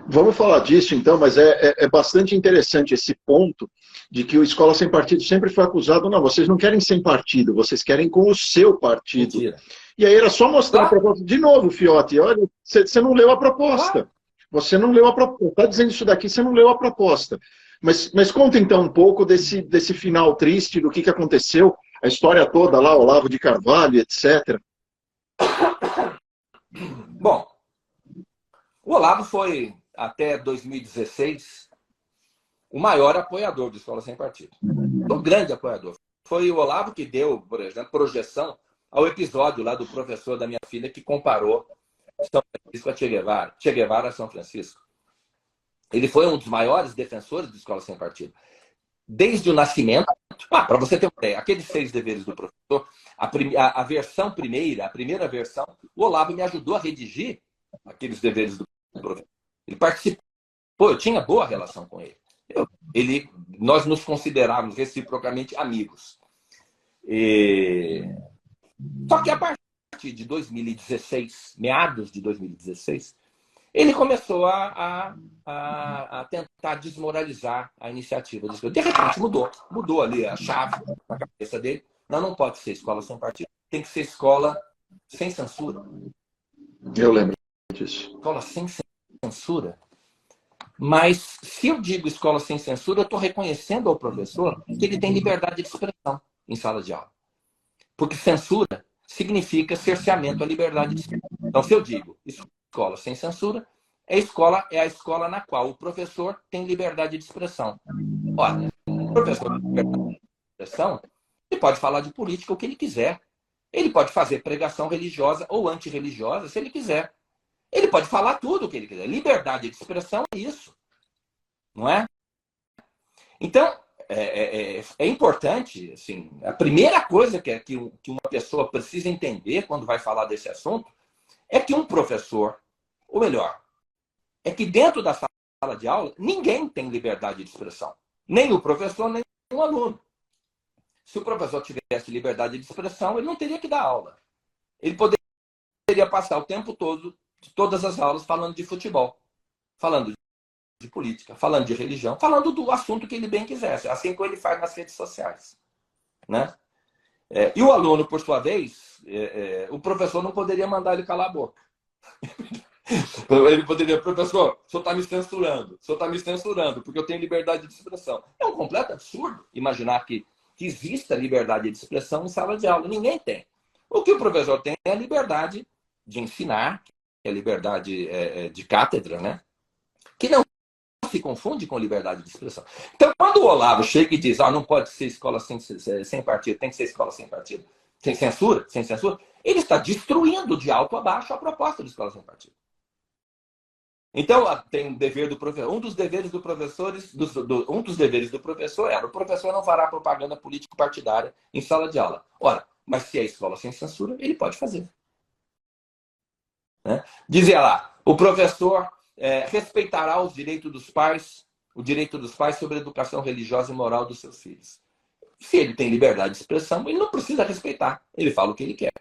Vamos falar disso então, mas é bastante interessante esse ponto de que o Escola Sem Partido sempre foi acusado, não, vocês não querem sem partido, vocês querem com o seu partido. Mentira. E aí era só mostrar a proposta. De novo, Fiote, olha, você não leu a proposta. Você não leu a proposta. Está dizendo isso daqui, você não leu a proposta. Mas conta então um pouco desse final triste, do que aconteceu, a história toda lá, Olavo de Carvalho, etc. Bom, o Olavo foi, até 2016, o maior apoiador do Escola Sem Partido. Um grande apoiador. Foi o Olavo que deu, por exemplo, projeção ao episódio lá do professor da minha filha que comparou São Francisco a Che Guevara a São Francisco. Ele foi um dos maiores defensores da Escola Sem Partido. Desde o nascimento, para você ter uma ideia, aqueles 6 deveres do professor, a versão primeira, a primeira versão, o Olavo me ajudou a redigir aqueles deveres do professor. Ele participou, eu tinha boa relação com ele. Nós nos considerávamos reciprocamente amigos. Só que a partir de 2016, meados de 2016, ele começou a tentar desmoralizar a iniciativa. De repente mudou ali a chave na cabeça dele. Não pode ser escola sem partido. Tem que ser escola sem censura. Eu lembro disso. Escola sem censura. Mas se eu digo escola sem censura, eu estou reconhecendo ao professor que ele tem liberdade de expressão em sala de aula. Porque censura significa cerceamento à liberdade de expressão. Então, se eu digo escola sem censura, é a escola na qual o professor tem liberdade de expressão. Olha, o professor tem liberdade de expressão, ele pode falar de política o que ele quiser. Ele pode fazer pregação religiosa ou antirreligiosa, se ele quiser. Ele pode falar tudo o que ele quiser. Liberdade de expressão é isso. Não é? Então, é importante, assim, a primeira coisa que uma pessoa precisa entender quando vai falar desse assunto é que um professor, ou melhor, é que dentro da sala de aula, ninguém tem liberdade de expressão. Nem o professor, nem o aluno. Se o professor tivesse liberdade de expressão, ele não teria que dar aula. Ele poderia passar o tempo todo, todas as aulas, falando de futebol, falando de política, falando de religião, falando do assunto que ele bem quisesse, assim como ele faz nas redes sociais. Né? E o aluno, por sua vez, o professor não poderia mandar ele calar a boca. Ele poderia, professor, o senhor está me censurando, porque eu tenho liberdade de expressão. É um completo absurdo imaginar que exista liberdade de expressão em sala de aula. Ninguém tem. O que o professor tem é a liberdade de ensinar, que é a liberdade de cátedra, né? Que não se confunde com liberdade de expressão. Então, quando o Olavo chega e diz, não pode ser escola sem partido, tem que ser escola sem partido, sem censura, ele está destruindo de alto a baixo a proposta de escola sem partido. Então, tem um dever do professor. Um dos deveres do professor era: o professor não fará propaganda político-partidária em sala de aula. Ora, mas se é escola sem censura, ele pode fazer. Né? Dizia lá, o professor respeitará os direitos dos pais, o direito dos pais sobre a educação religiosa e moral dos seus filhos. Se ele tem liberdade de expressão, ele não precisa respeitar. Ele fala o que ele quer.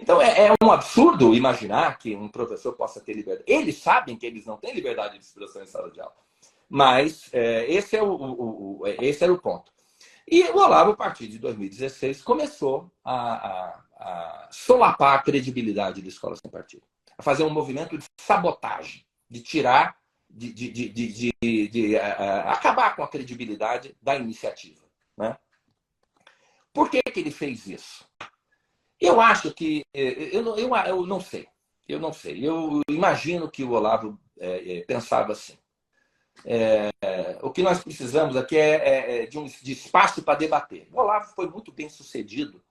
Então, é um absurdo imaginar que um professor possa ter liberdade. Eles sabem que eles não têm liberdade de expressão em sala de aula. Mas esse era o ponto. E o Olavo, a partir de 2016, começou a solapar a credibilidade da Escola Sem Partido. A fazer um movimento de sabotagem, de tirar acabar com a credibilidade da iniciativa, né? Por que ele fez isso? Eu acho que... Eu não sei. Eu não sei. Eu imagino que o Olavo pensava assim. O que nós precisamos aqui é de espaço para debater. O Olavo foi muito bem sucedido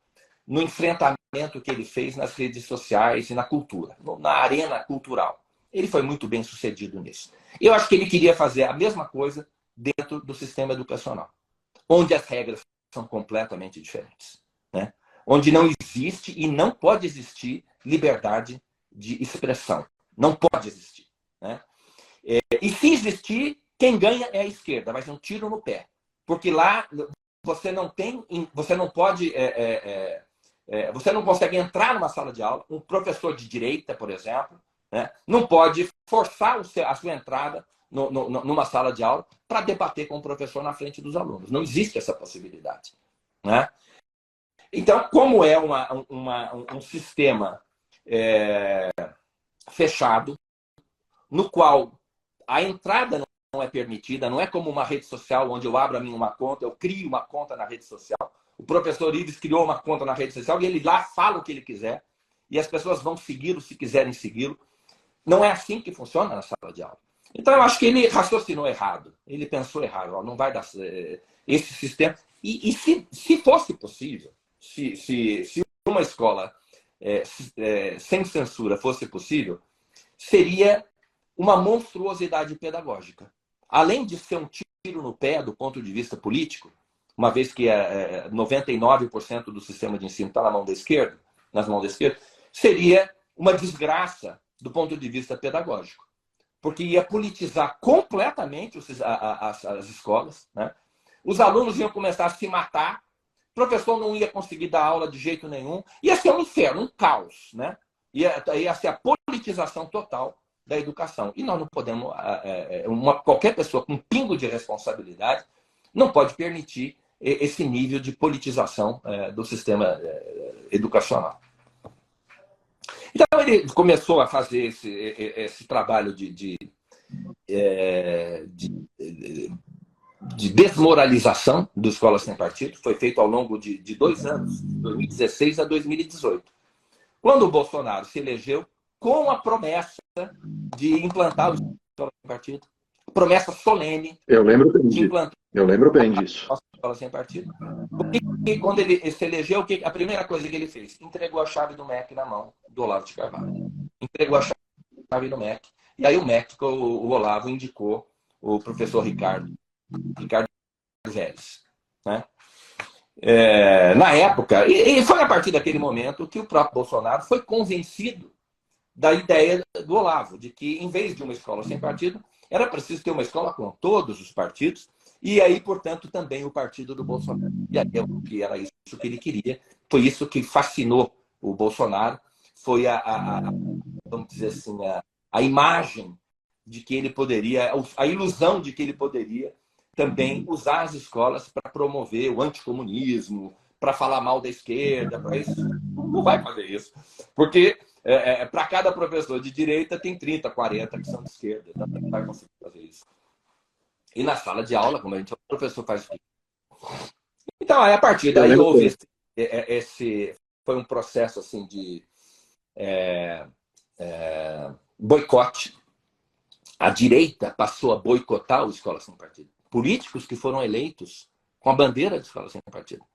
no enfrentamento que ele fez nas redes sociais e na cultura, na arena cultural. Ele foi muito bem sucedido nisso. Eu acho que ele queria fazer a mesma coisa dentro do sistema educacional, onde as regras são completamente diferentes, né? Onde não existe e não pode existir liberdade de expressão. Não pode existir, né? E se existir, quem ganha é a esquerda, vai ser um tiro no pé. Porque lá você não tem, você não pode, você não consegue entrar numa sala de aula, um professor de direita, por exemplo, né, não pode forçar a sua entrada numa sala de aula para debater com o professor na frente dos alunos. Não existe essa possibilidade, né? Então, como é um sistema fechado, no qual a entrada não é permitida, não é como uma rede social onde eu abro a minha uma conta, eu crio uma conta na rede social. O professor Ives criou uma conta na rede social e ele lá fala o que ele quiser e as pessoas vão segui-lo se quiserem segui-lo. Não é assim que funciona na sala de aula. Então, eu acho que ele raciocinou errado. Ele pensou errado. Ó, não vai dar esse sistema. E se fosse possível, se uma escola sem censura fosse possível, seria uma monstruosidade pedagógica. Além de ser um tiro no pé do ponto de vista político, uma vez que 99% do sistema de ensino está nas mãos da esquerda, seria uma desgraça do ponto de vista pedagógico. Porque ia politizar completamente as escolas, né? Os alunos iam começar a se matar, o professor não ia conseguir dar aula de jeito nenhum, ia ser um inferno, um caos, né? Ia ser a politização total da educação. E nós não podemos... qualquer pessoa com um pingo de responsabilidade não pode permitir esse nível de politização do sistema educacional. Então, ele começou a fazer esse trabalho de desmoralização das escolas sem partido. Foi feito ao longo de 2 anos, de 2016 a 2018. Quando o Bolsonaro se elegeu, com a promessa de implantar o escola sem partido, promessa solene. Eu lembro bem de implantar disso. a escola sem partido. E quando ele se elegeu, a primeira coisa que ele fez? Entregou a chave do MEC na mão do Olavo de Carvalho. Entregou a chave do MEC. E aí o MEC, o Olavo, indicou o professor Ricardo Vélez, né? Na época, e foi a partir daquele momento que o próprio Bolsonaro foi convencido da ideia do Olavo, de que, em vez de uma escola sem partido, era preciso ter uma escola com todos os partidos, e aí, portanto, também o partido do Bolsonaro. E aí era isso que ele queria, foi isso que fascinou o Bolsonaro, foi vamos dizer assim, a imagem de que ele poderia, a ilusão de que ele poderia também usar as escolas para promover o anticomunismo, para falar mal da esquerda, para isso. Não vai fazer isso. Porque para cada professor de direita tem 30, 40 que são de esquerda. Então não vai conseguir fazer isso. E na sala de aula, como a gente fala, o professor faz o quê? Então, a partir daí houve foi um processo assim de boicote. A direita passou a boicotar o Escola Sem Partido. Políticos que foram eleitos com a bandeira de Escola Sem Partido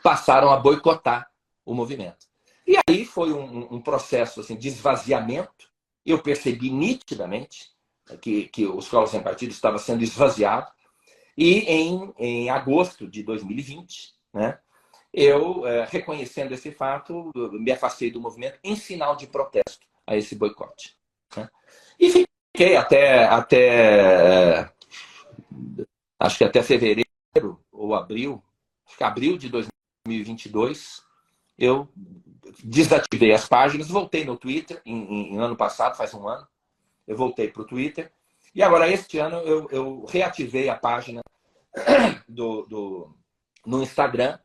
passaram a boicotar o movimento. E aí foi um processo assim, de esvaziamento. Eu percebi nitidamente que o Escola Sem Partido estava sendo esvaziado. E em agosto de 2020, né, eu, reconhecendo esse fato, me afastei do movimento em sinal de protesto a esse boicote, né? E fiquei acho que até fevereiro ou abril, acho que abril de 2022, eu desativei as páginas, voltei no Twitter, em ano passado, faz um ano, eu voltei para o Twitter, e agora este ano eu reativei a página no Instagram.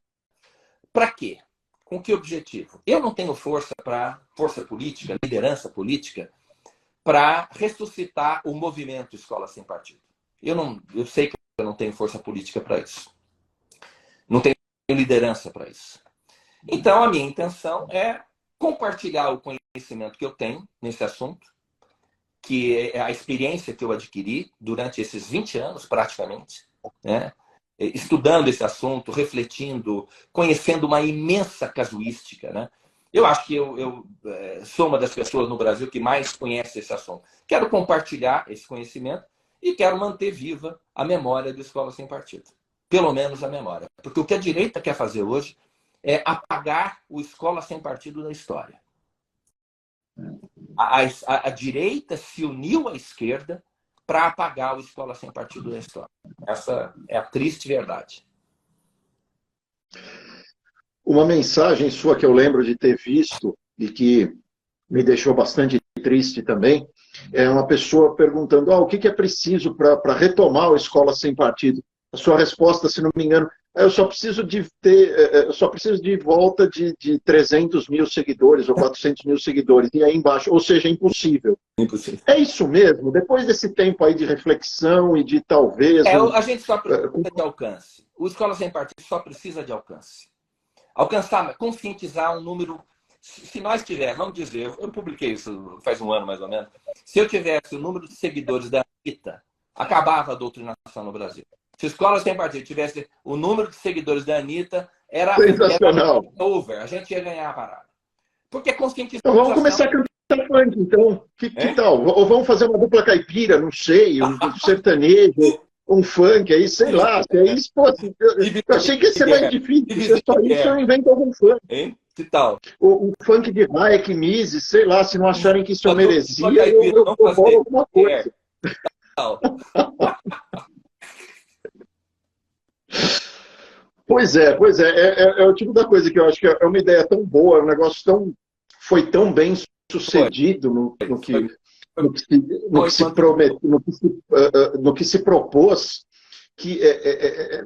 Para quê? Com que objetivo? Eu não tenho força política, liderança política, para ressuscitar o movimento Escola Sem Partido. Eu sei que eu não tenho força política para isso. Não tenho liderança para isso. Então, a minha intenção é compartilhar o conhecimento que eu tenho nesse assunto, que é a experiência que eu adquiri durante esses 20 anos, praticamente, né? Estudando esse assunto, refletindo, conhecendo uma imensa casuística, né? Eu acho que eu sou uma das pessoas no Brasil que mais conhece esse assunto. Quero compartilhar esse conhecimento e quero manter viva a memória do Escola Sem Partido. Pelo menos a memória. Porque o que a direita quer fazer hoje é apagar o Escola Sem Partido da história. A direita se uniu à esquerda para apagar o Escola Sem Partido da história. Essa é a triste verdade. Uma mensagem sua que eu lembro de ter visto e que me deixou bastante triste também, é uma pessoa perguntando o que é preciso para retomar a Escola Sem Partido. A sua resposta, se não me engano, eu só preciso de volta de 300 mil seguidores ou 400 mil seguidores. E aí embaixo, ou seja, impossível. Impossível. É isso mesmo? Depois desse tempo aí de reflexão e de talvez... A gente só precisa de alcance. O Escola Sem Partido só precisa de alcance. Alcançar, conscientizar um número... Se nós tivermos, vamos dizer, eu publiquei isso faz um ano mais ou menos, se eu tivesse o número de seguidores da Anitta, acabava a doutrinação no Brasil. Se a Escola Sem Partido tivesse o número de seguidores da Anitta, era over, a gente ia ganhar a parada. Porque conscientização... Então vamos começar a cantar funk, então. Que tal? Ou vamos fazer uma dupla caipira, não sei, um sertanejo, um funk aí, sei lá. Aí, pô, eu achei que ia ser mais difícil. Só isso eu invento algum funk. Hein? Que tal? O funk de Hayek, Mises, sei lá, se não acharem que isso eu merecia, eu bolo alguma coisa. Pois é. É o tipo da coisa que eu acho que é uma ideia tão boa, um negócio foi tão bem sucedido no que se propôs, que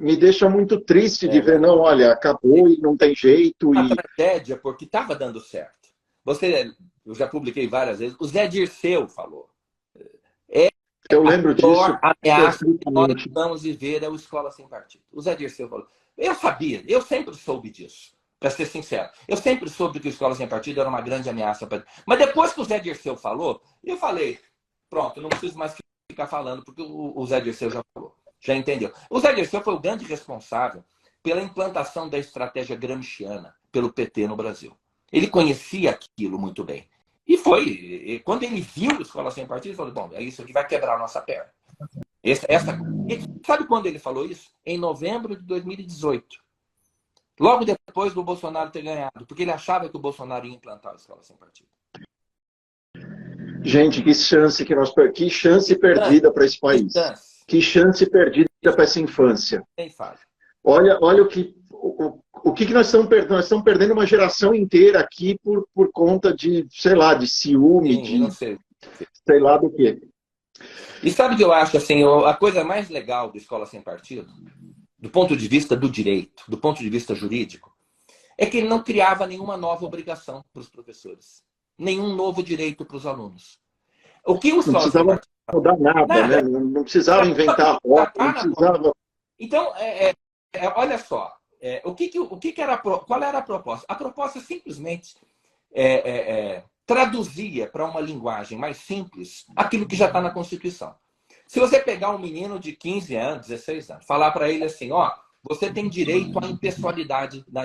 me deixa muito triste de ver, não, olha, acabou e não tem jeito. A tragédia, porque estava dando certo. Eu já publiquei várias vezes, o Zé Dirceu falou. Eu lembro disso. A ameaça que nós vamos viver é o Escola Sem Partido. O Zé Dirceu falou. Eu sabia, eu sempre soube disso, para ser sincero. Eu sempre soube que o Escola Sem Partido era uma grande ameaça. Mas depois que o Zé Dirceu falou, eu falei, pronto, não preciso mais ficar falando, porque o Zé Dirceu já falou, já entendeu. O Zé Dirceu foi o grande responsável pela implantação da estratégia gramsciana pelo PT no Brasil. Ele conhecia aquilo muito bem. E quando ele viu a Escola Sem Partido, ele falou, bom, é isso que vai quebrar a nossa perna. Sabe quando ele falou isso? Em novembro de 2018. Logo depois do Bolsonaro ter ganhado. Porque ele achava que o Bolsonaro ia implantar a Escola Sem Partido. Gente, que chance perdida para esse país. Que chance perdida para essa infância. Nem faz. Olha o que nós estamos perdendo. Nós estamos perdendo uma geração inteira aqui por conta de, sei lá, de ciúme, não sei lá do quê. E sabe o que eu acho, assim, a coisa mais legal da Escola Sem Partido, do ponto de vista do direito, do ponto de vista jurídico, é que ele não criava nenhuma nova obrigação para os professores. Nenhum novo direito para os alunos. O que o Escola Sem Partido... Não precisava mudar nada, né? Não precisava inventar roda, não precisava... Então, olha só, qual era a proposta? A proposta simplesmente traduzia para uma linguagem mais simples aquilo que já está na Constituição. Se você pegar um menino de 15 anos, 16 anos, falar para ele assim, você tem direito à impessoalidade na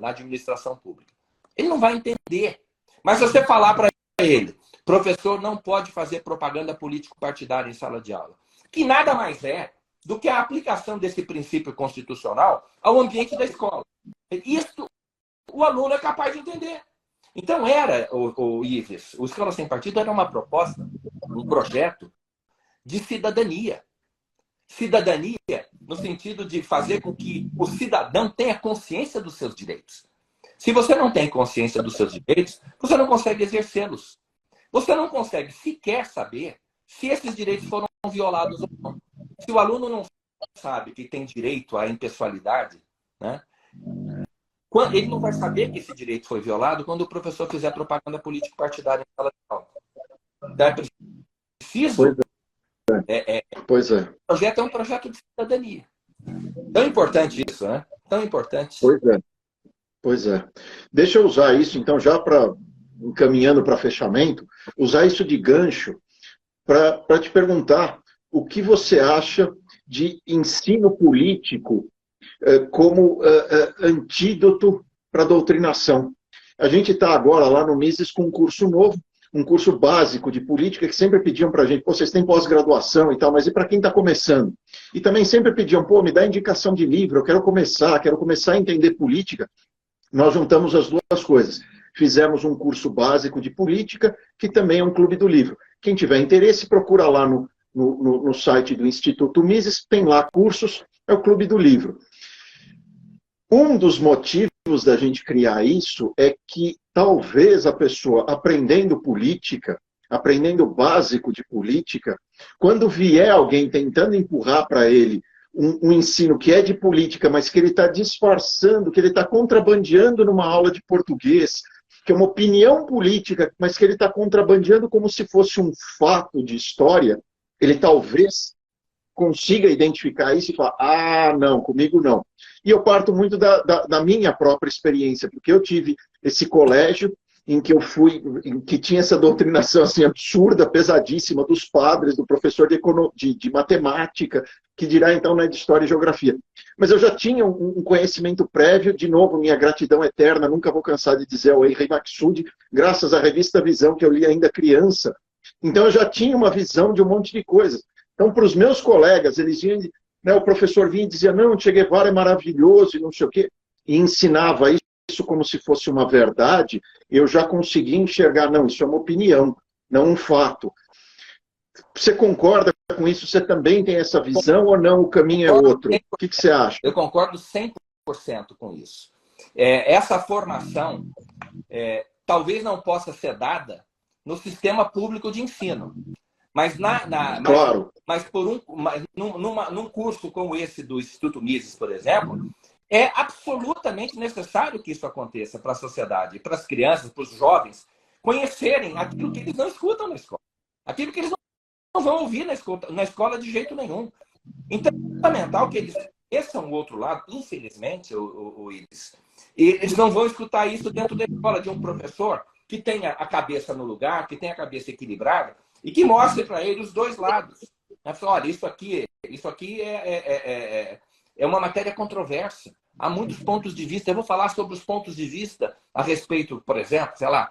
administração pública. Ele não vai entender. Mas se você falar para ele, professor não pode fazer propaganda político-partidária em sala de aula, que nada mais é do que a aplicação desse princípio constitucional ao ambiente da escola. Isso o aluno é capaz de entender. Então o Ives, o Escola Sem Partido era uma proposta, um projeto de cidadania. Cidadania no sentido de fazer com que o cidadão tenha consciência dos seus direitos. Se você não tem consciência dos seus direitos, você não consegue exercê-los. Você não consegue sequer saber se esses direitos foram violados ou não. Se o aluno não sabe que tem direito à impessoalidade, né? Ele não vai saber que esse direito foi violado quando o professor fizer propaganda político-partidária em sala de aula. Então é preciso... Pois é. O projeto é um projeto de cidadania. Tão importante isso, né? Tão importante. Pois é. Pois é. Deixa eu usar isso, então, já para encaminhando para fechamento, usar isso de gancho para te perguntar o que você acha de ensino político como antídoto para a doutrinação. A gente está agora lá no Mises com um curso novo, um curso básico de política, que sempre pediam para a gente, pô, vocês têm pós-graduação e tal, mas e para quem está começando? E também sempre pediam, pô, me dá indicação de livro, eu quero começar a entender política. Nós juntamos as duas coisas. Fizemos um curso básico de política, que também é um clube do livro. Quem tiver interesse, procura lá no site do Instituto Mises, tem lá cursos, é o clube do livro. Um dos motivos da gente criar isso é que talvez a pessoa aprendendo política, aprendendo o básico de política, quando vier alguém tentando empurrar para ele um ensino que é de política, mas que ele está disfarçando, que ele está contrabandeando numa aula de português, que é uma opinião política, mas que ele está contrabandeando como se fosse um fato de história, ele talvez consiga identificar isso e falar, ah, não, comigo não. E eu parto muito da minha própria experiência, porque eu tive esse colégio em que eu fui, em que tinha essa doutrinação assim, absurda, pesadíssima, dos padres, do professor de matemática, que dirá então né, de história e geografia. Mas eu já tinha um conhecimento prévio, de novo, minha gratidão eterna, nunca vou cansar de dizer ao Henry Maxud, graças à revista Visão, que eu li ainda criança. Então eu já tinha uma visão de um monte de coisas. Então, para os meus colegas, eles iam, né, o professor vinha e dizia, não, Che Guevara é maravilhoso e não sei o quê, e ensinava isso como se fosse uma verdade, eu já conseguia enxergar, não, isso é uma opinião, não um fato. Você concorda com isso? Você também tem essa visão ou não? O caminho é outro? O que você acha? Eu concordo 100% com isso. Essa formação talvez não possa ser dada no sistema público de ensino. Mas, claro. Num curso como esse do Instituto Mises, por exemplo, é absolutamente necessário que isso aconteça para a sociedade, para as crianças, para os jovens, conhecerem aquilo que eles não escutam na escola, aquilo que eles não vão ouvir na escola de jeito nenhum. Então, é fundamental que eles conheçam o outro lado, infelizmente, eles não vão escutar isso dentro da escola de um professor que tenha a cabeça no lugar, que tenha a cabeça equilibrada, e que mostre para ele os dois lados. Olha, isso aqui é uma matéria controversa. Há muitos pontos de vista. Eu vou falar sobre os pontos de vista a respeito, por exemplo, sei lá,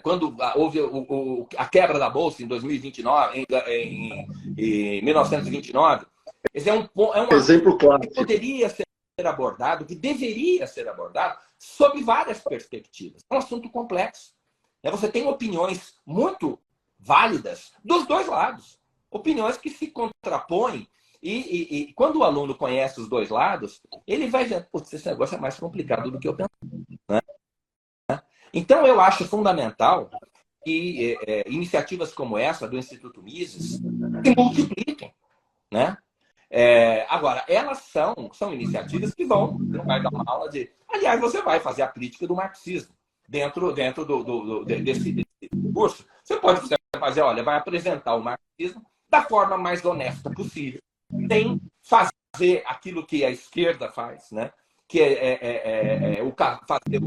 quando houve a quebra da Bolsa em 2029, em 1929. Esse é um exemplo claro que poderia ser abordado, que deveria ser abordado, sob várias perspectivas. É um assunto complexo. Você tem opiniões muito válidas dos dois lados. Opiniões que se contrapõem. E quando o aluno conhece os dois lados, ele vai ver, putz, esse negócio é mais complicado do que eu pensava. Né? Então, eu acho fundamental que iniciativas como essa do Instituto Mises se multipliquem. Né? Agora, elas são iniciativas que vão... Você não vai dar uma aula de... Aliás, você vai fazer a crítica do marxismo. Dentro desse curso, você pode fazer, olha, vai apresentar o marxismo da forma mais honesta possível, sem fazer aquilo que a esquerda faz, né? Que fazer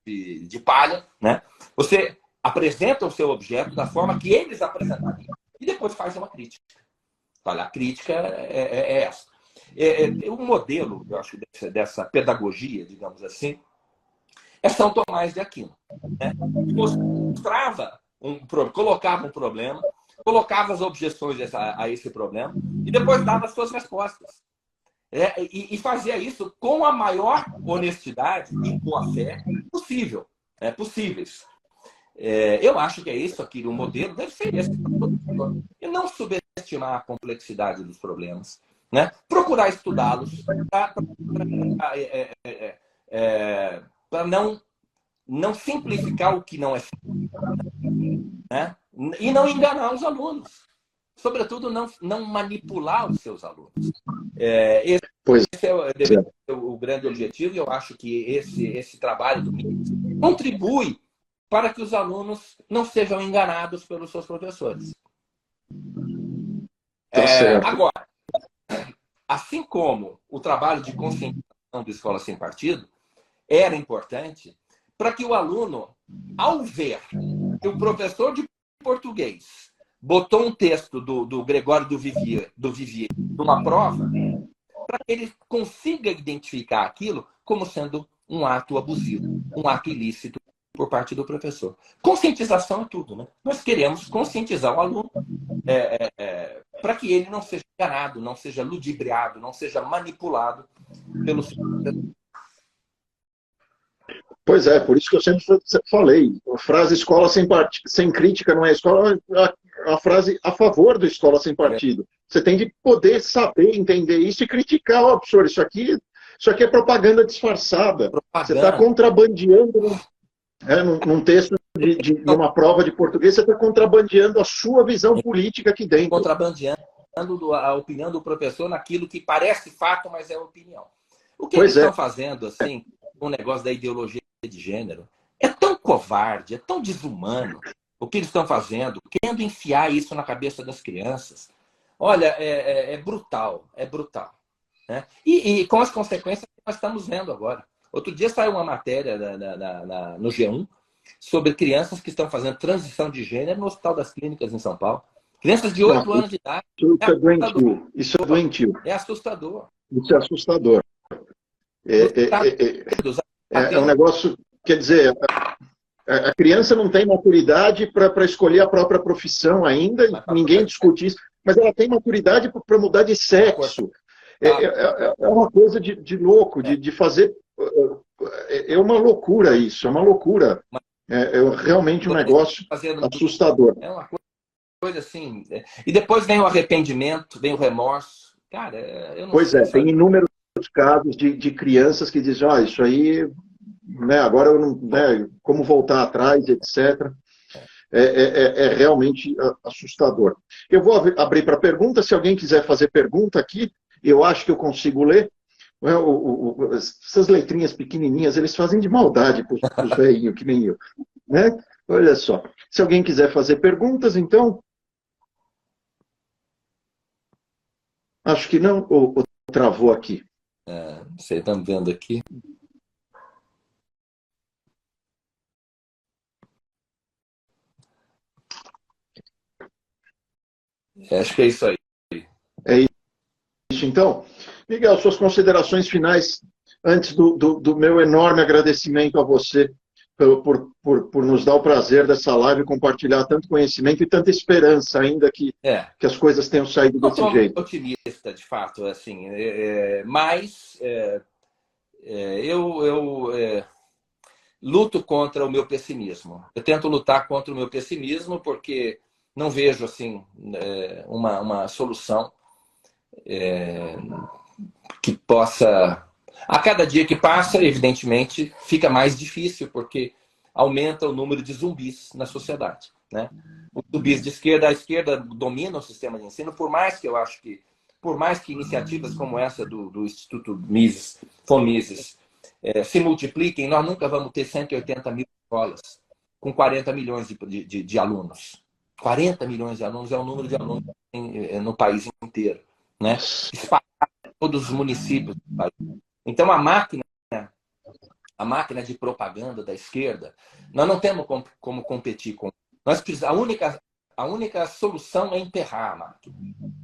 de palha, né? Você apresenta o seu objeto da forma que eles apresentariam e depois faz uma crítica. Olha, a crítica é essa. Um modelo, eu acho, dessa pedagogia, digamos assim, é São Tomás de Aquino. Né? Mostrava colocava um problema, colocava as objeções a esse problema e depois dava as suas respostas. E fazia isso com a maior honestidade e com a fé possíveis. Eu acho que é isso aqui, o modelo deve ser esse. E não subestimar a complexidade dos problemas. Né? Procurar estudá-los para não simplificar o que não é, né? E não enganar os alunos. Sobretudo, não manipular os seus alunos. Esse é o grande objetivo, e eu acho que esse trabalho do Mises contribui para que os alunos não sejam enganados pelos seus professores. Tá certo. Agora, assim como o trabalho de conscientização do Escola Sem Partido era importante para que o aluno, ao ver que o professor de português botou um texto do Gregório do Vivier numa prova, para que ele consiga identificar aquilo como sendo um ato abusivo, um ato ilícito por parte do professor. Conscientização é tudo, né? Nós queremos conscientizar o aluno para que ele não seja enganado, não seja ludibriado, não seja manipulado pelo seu. Pois é, por isso que eu sempre falei, a frase escola sem crítica não é escola, a frase a favor da escola sem partido. Você tem de poder saber, entender isso e criticar, ó, professor, isso aqui é propaganda disfarçada. Você está contrabandeando num texto numa prova de português, você está contrabandeando a sua visão política aqui dentro. Contrabandeando a opinião do professor naquilo que parece fato, mas é opinião. O que eles estão fazendo, assim, com o negócio da ideologia de gênero, é tão covarde, é tão desumano o que eles estão fazendo, querendo enfiar isso na cabeça das crianças. Olha, é brutal, é brutal. Né? E com as consequências que nós estamos vendo agora. Outro dia saiu uma matéria no G1 sobre crianças que estão fazendo transição de gênero no Hospital das Clínicas em São Paulo. Crianças de 8 anos de idade. Isso é doentio. Isso é doentio. É assustador. Isso é assustador. É um negócio, quer dizer, a criança não tem maturidade para escolher a própria profissão ainda, ninguém discute isso, mas ela tem maturidade para mudar de sexo. É uma coisa de louco, de fazer. É uma loucura isso, é uma loucura. É realmente um negócio assustador. É uma coisa assim. E depois vem o arrependimento, vem o remorso. Cara, eu não sei. Pois é, tem inúmeros casos de crianças que dizem, isso aí, né, agora eu não, né, como voltar atrás, etc. É realmente assustador. Eu vou abrir para pergunta, se alguém quiser fazer pergunta aqui, eu acho que eu consigo ler. Essas letrinhas pequenininhas, eles fazem de maldade para os velhinhos, que nem eu. Né? Olha só. Se alguém quiser fazer perguntas, então... Acho que não, ou travou aqui. Vocês estão vendo aqui. Acho que é isso aí. É isso, então. Miguel, suas considerações finais, antes do meu enorme agradecimento a você por nos dar o prazer dessa live, compartilhar tanto conhecimento e tanta esperança, ainda que as coisas tenham saído desse jeito. Eu estou otimista, de fato, assim, mas eu luto contra o meu pessimismo. Eu tento lutar contra o meu pessimismo porque não vejo assim uma solução que possa... A cada dia que passa, evidentemente, fica mais difícil, porque aumenta o número de zumbis na sociedade. Né? Os zumbis de esquerda, a esquerda domina o sistema de ensino, por mais que iniciativas como essa do Instituto Mises se multipliquem, nós nunca vamos ter 180 mil escolas com 40 milhões de alunos. 40 milhões de alunos é o número de alunos no país inteiro. Né? Espalhado em todos os municípios do país. Então, a máquina de propaganda da esquerda, nós não temos como competir com. A única solução é enterrar a máquina.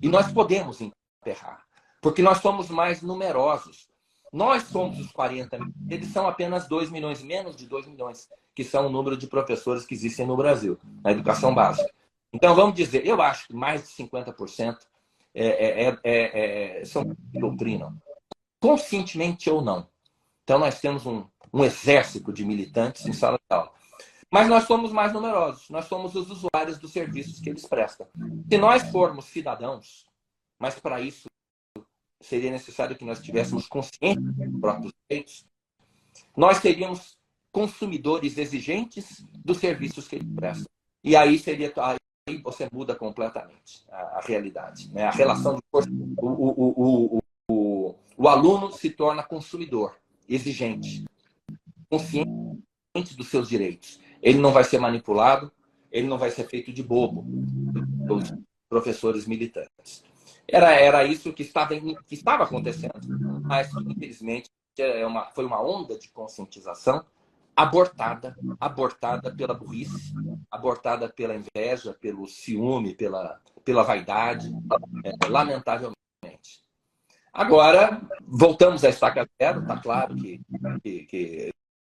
E nós podemos enterrar, porque nós somos mais numerosos. Nós somos os 40 milhões, eles são apenas 2 milhões, menos de 2 milhões, que são o número de professores que existem no Brasil, na educação básica. Então, vamos dizer, eu acho que mais de 50% são que doutrinam, conscientemente ou não. Então, nós temos um exército de militantes em sala de aula. Mas nós somos mais numerosos, nós somos os usuários dos serviços que eles prestam. Se nós formos cidadãos, mas para isso seria necessário que nós tivéssemos consciência dos próprios direitos, nós seríamos consumidores exigentes dos serviços que eles prestam. E aí você muda completamente a realidade. Né? A relação de força. O aluno se torna consumidor, exigente, consciente dos seus direitos. Ele não vai ser manipulado, ele não vai ser feito de bobo pelos professores militantes. Era isso que estava acontecendo, mas infelizmente foi uma onda de conscientização abortada pela burrice, abortada pela inveja, pelo ciúme, pela vaidade, lamentavelmente. Agora, voltamos à estaca zero, está claro que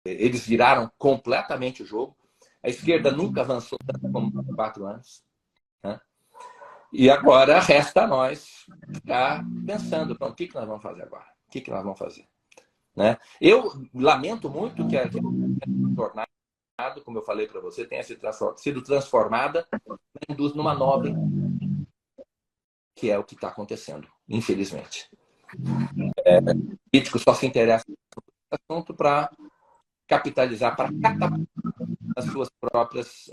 eles viraram completamente o jogo. A esquerda nunca avançou tanto como há 4 anos. Né? E agora resta a nós ficar pensando, o que nós vamos fazer agora? O que nós vamos fazer? Né? Eu lamento muito que a tornado, como eu falei para você, tenha sido transformada numa nova, que é o que está acontecendo, infelizmente. O político só se interessa no assunto para capitalizar, para catapultar as suas próprias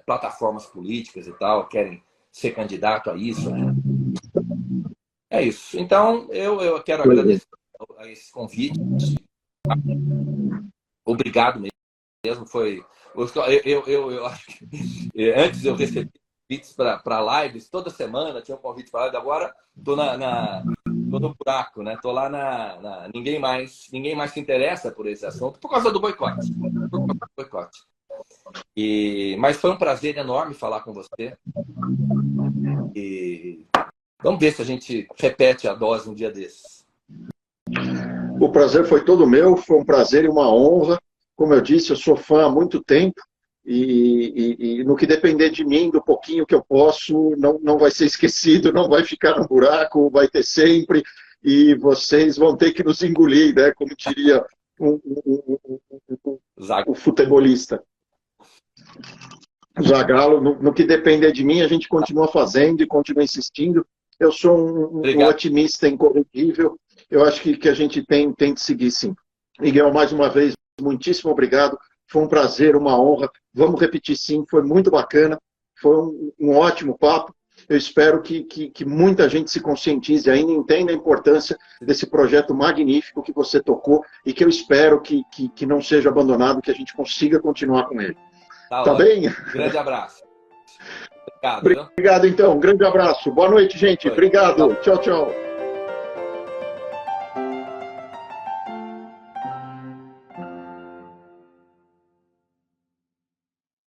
plataformas políticas e tal, querem ser candidato a isso. É isso. Então, eu quero agradecer a esse convite. Obrigado mesmo. Foi. Eu acho que antes eu recebi convites para lives toda semana, tinha um convite para live, agora estou no buraco, né? Estou lá ninguém mais se interessa por esse assunto por causa do boicote. Mas foi um prazer enorme falar com você. E vamos ver se a gente repete a dose um dia desses. O prazer foi todo meu, foi um prazer e uma honra. Como eu disse, eu sou fã há muito tempo e no que depender de mim, do pouquinho que eu posso, não vai ser esquecido, não vai ficar no buraco, vai ter sempre, e vocês vão ter que nos engolir, né? Como diria o futebolista. Zagallo, no que depender de mim, a gente continua fazendo e continua insistindo. Eu sou um otimista incorrigível. Eu acho que a gente tem de seguir, sim. Miguel, mais uma vez, muitíssimo obrigado. Foi um prazer, uma honra. Vamos repetir, sim. Foi muito bacana. Foi um ótimo papo. Eu espero que muita gente se conscientize ainda, entenda a importância desse projeto magnífico que você tocou e que eu espero que não seja abandonado, que a gente consiga continuar com ele. Tá bem? Grande abraço. Obrigado, então. Um grande abraço. Boa noite, gente. Obrigado. Tchau, tchau.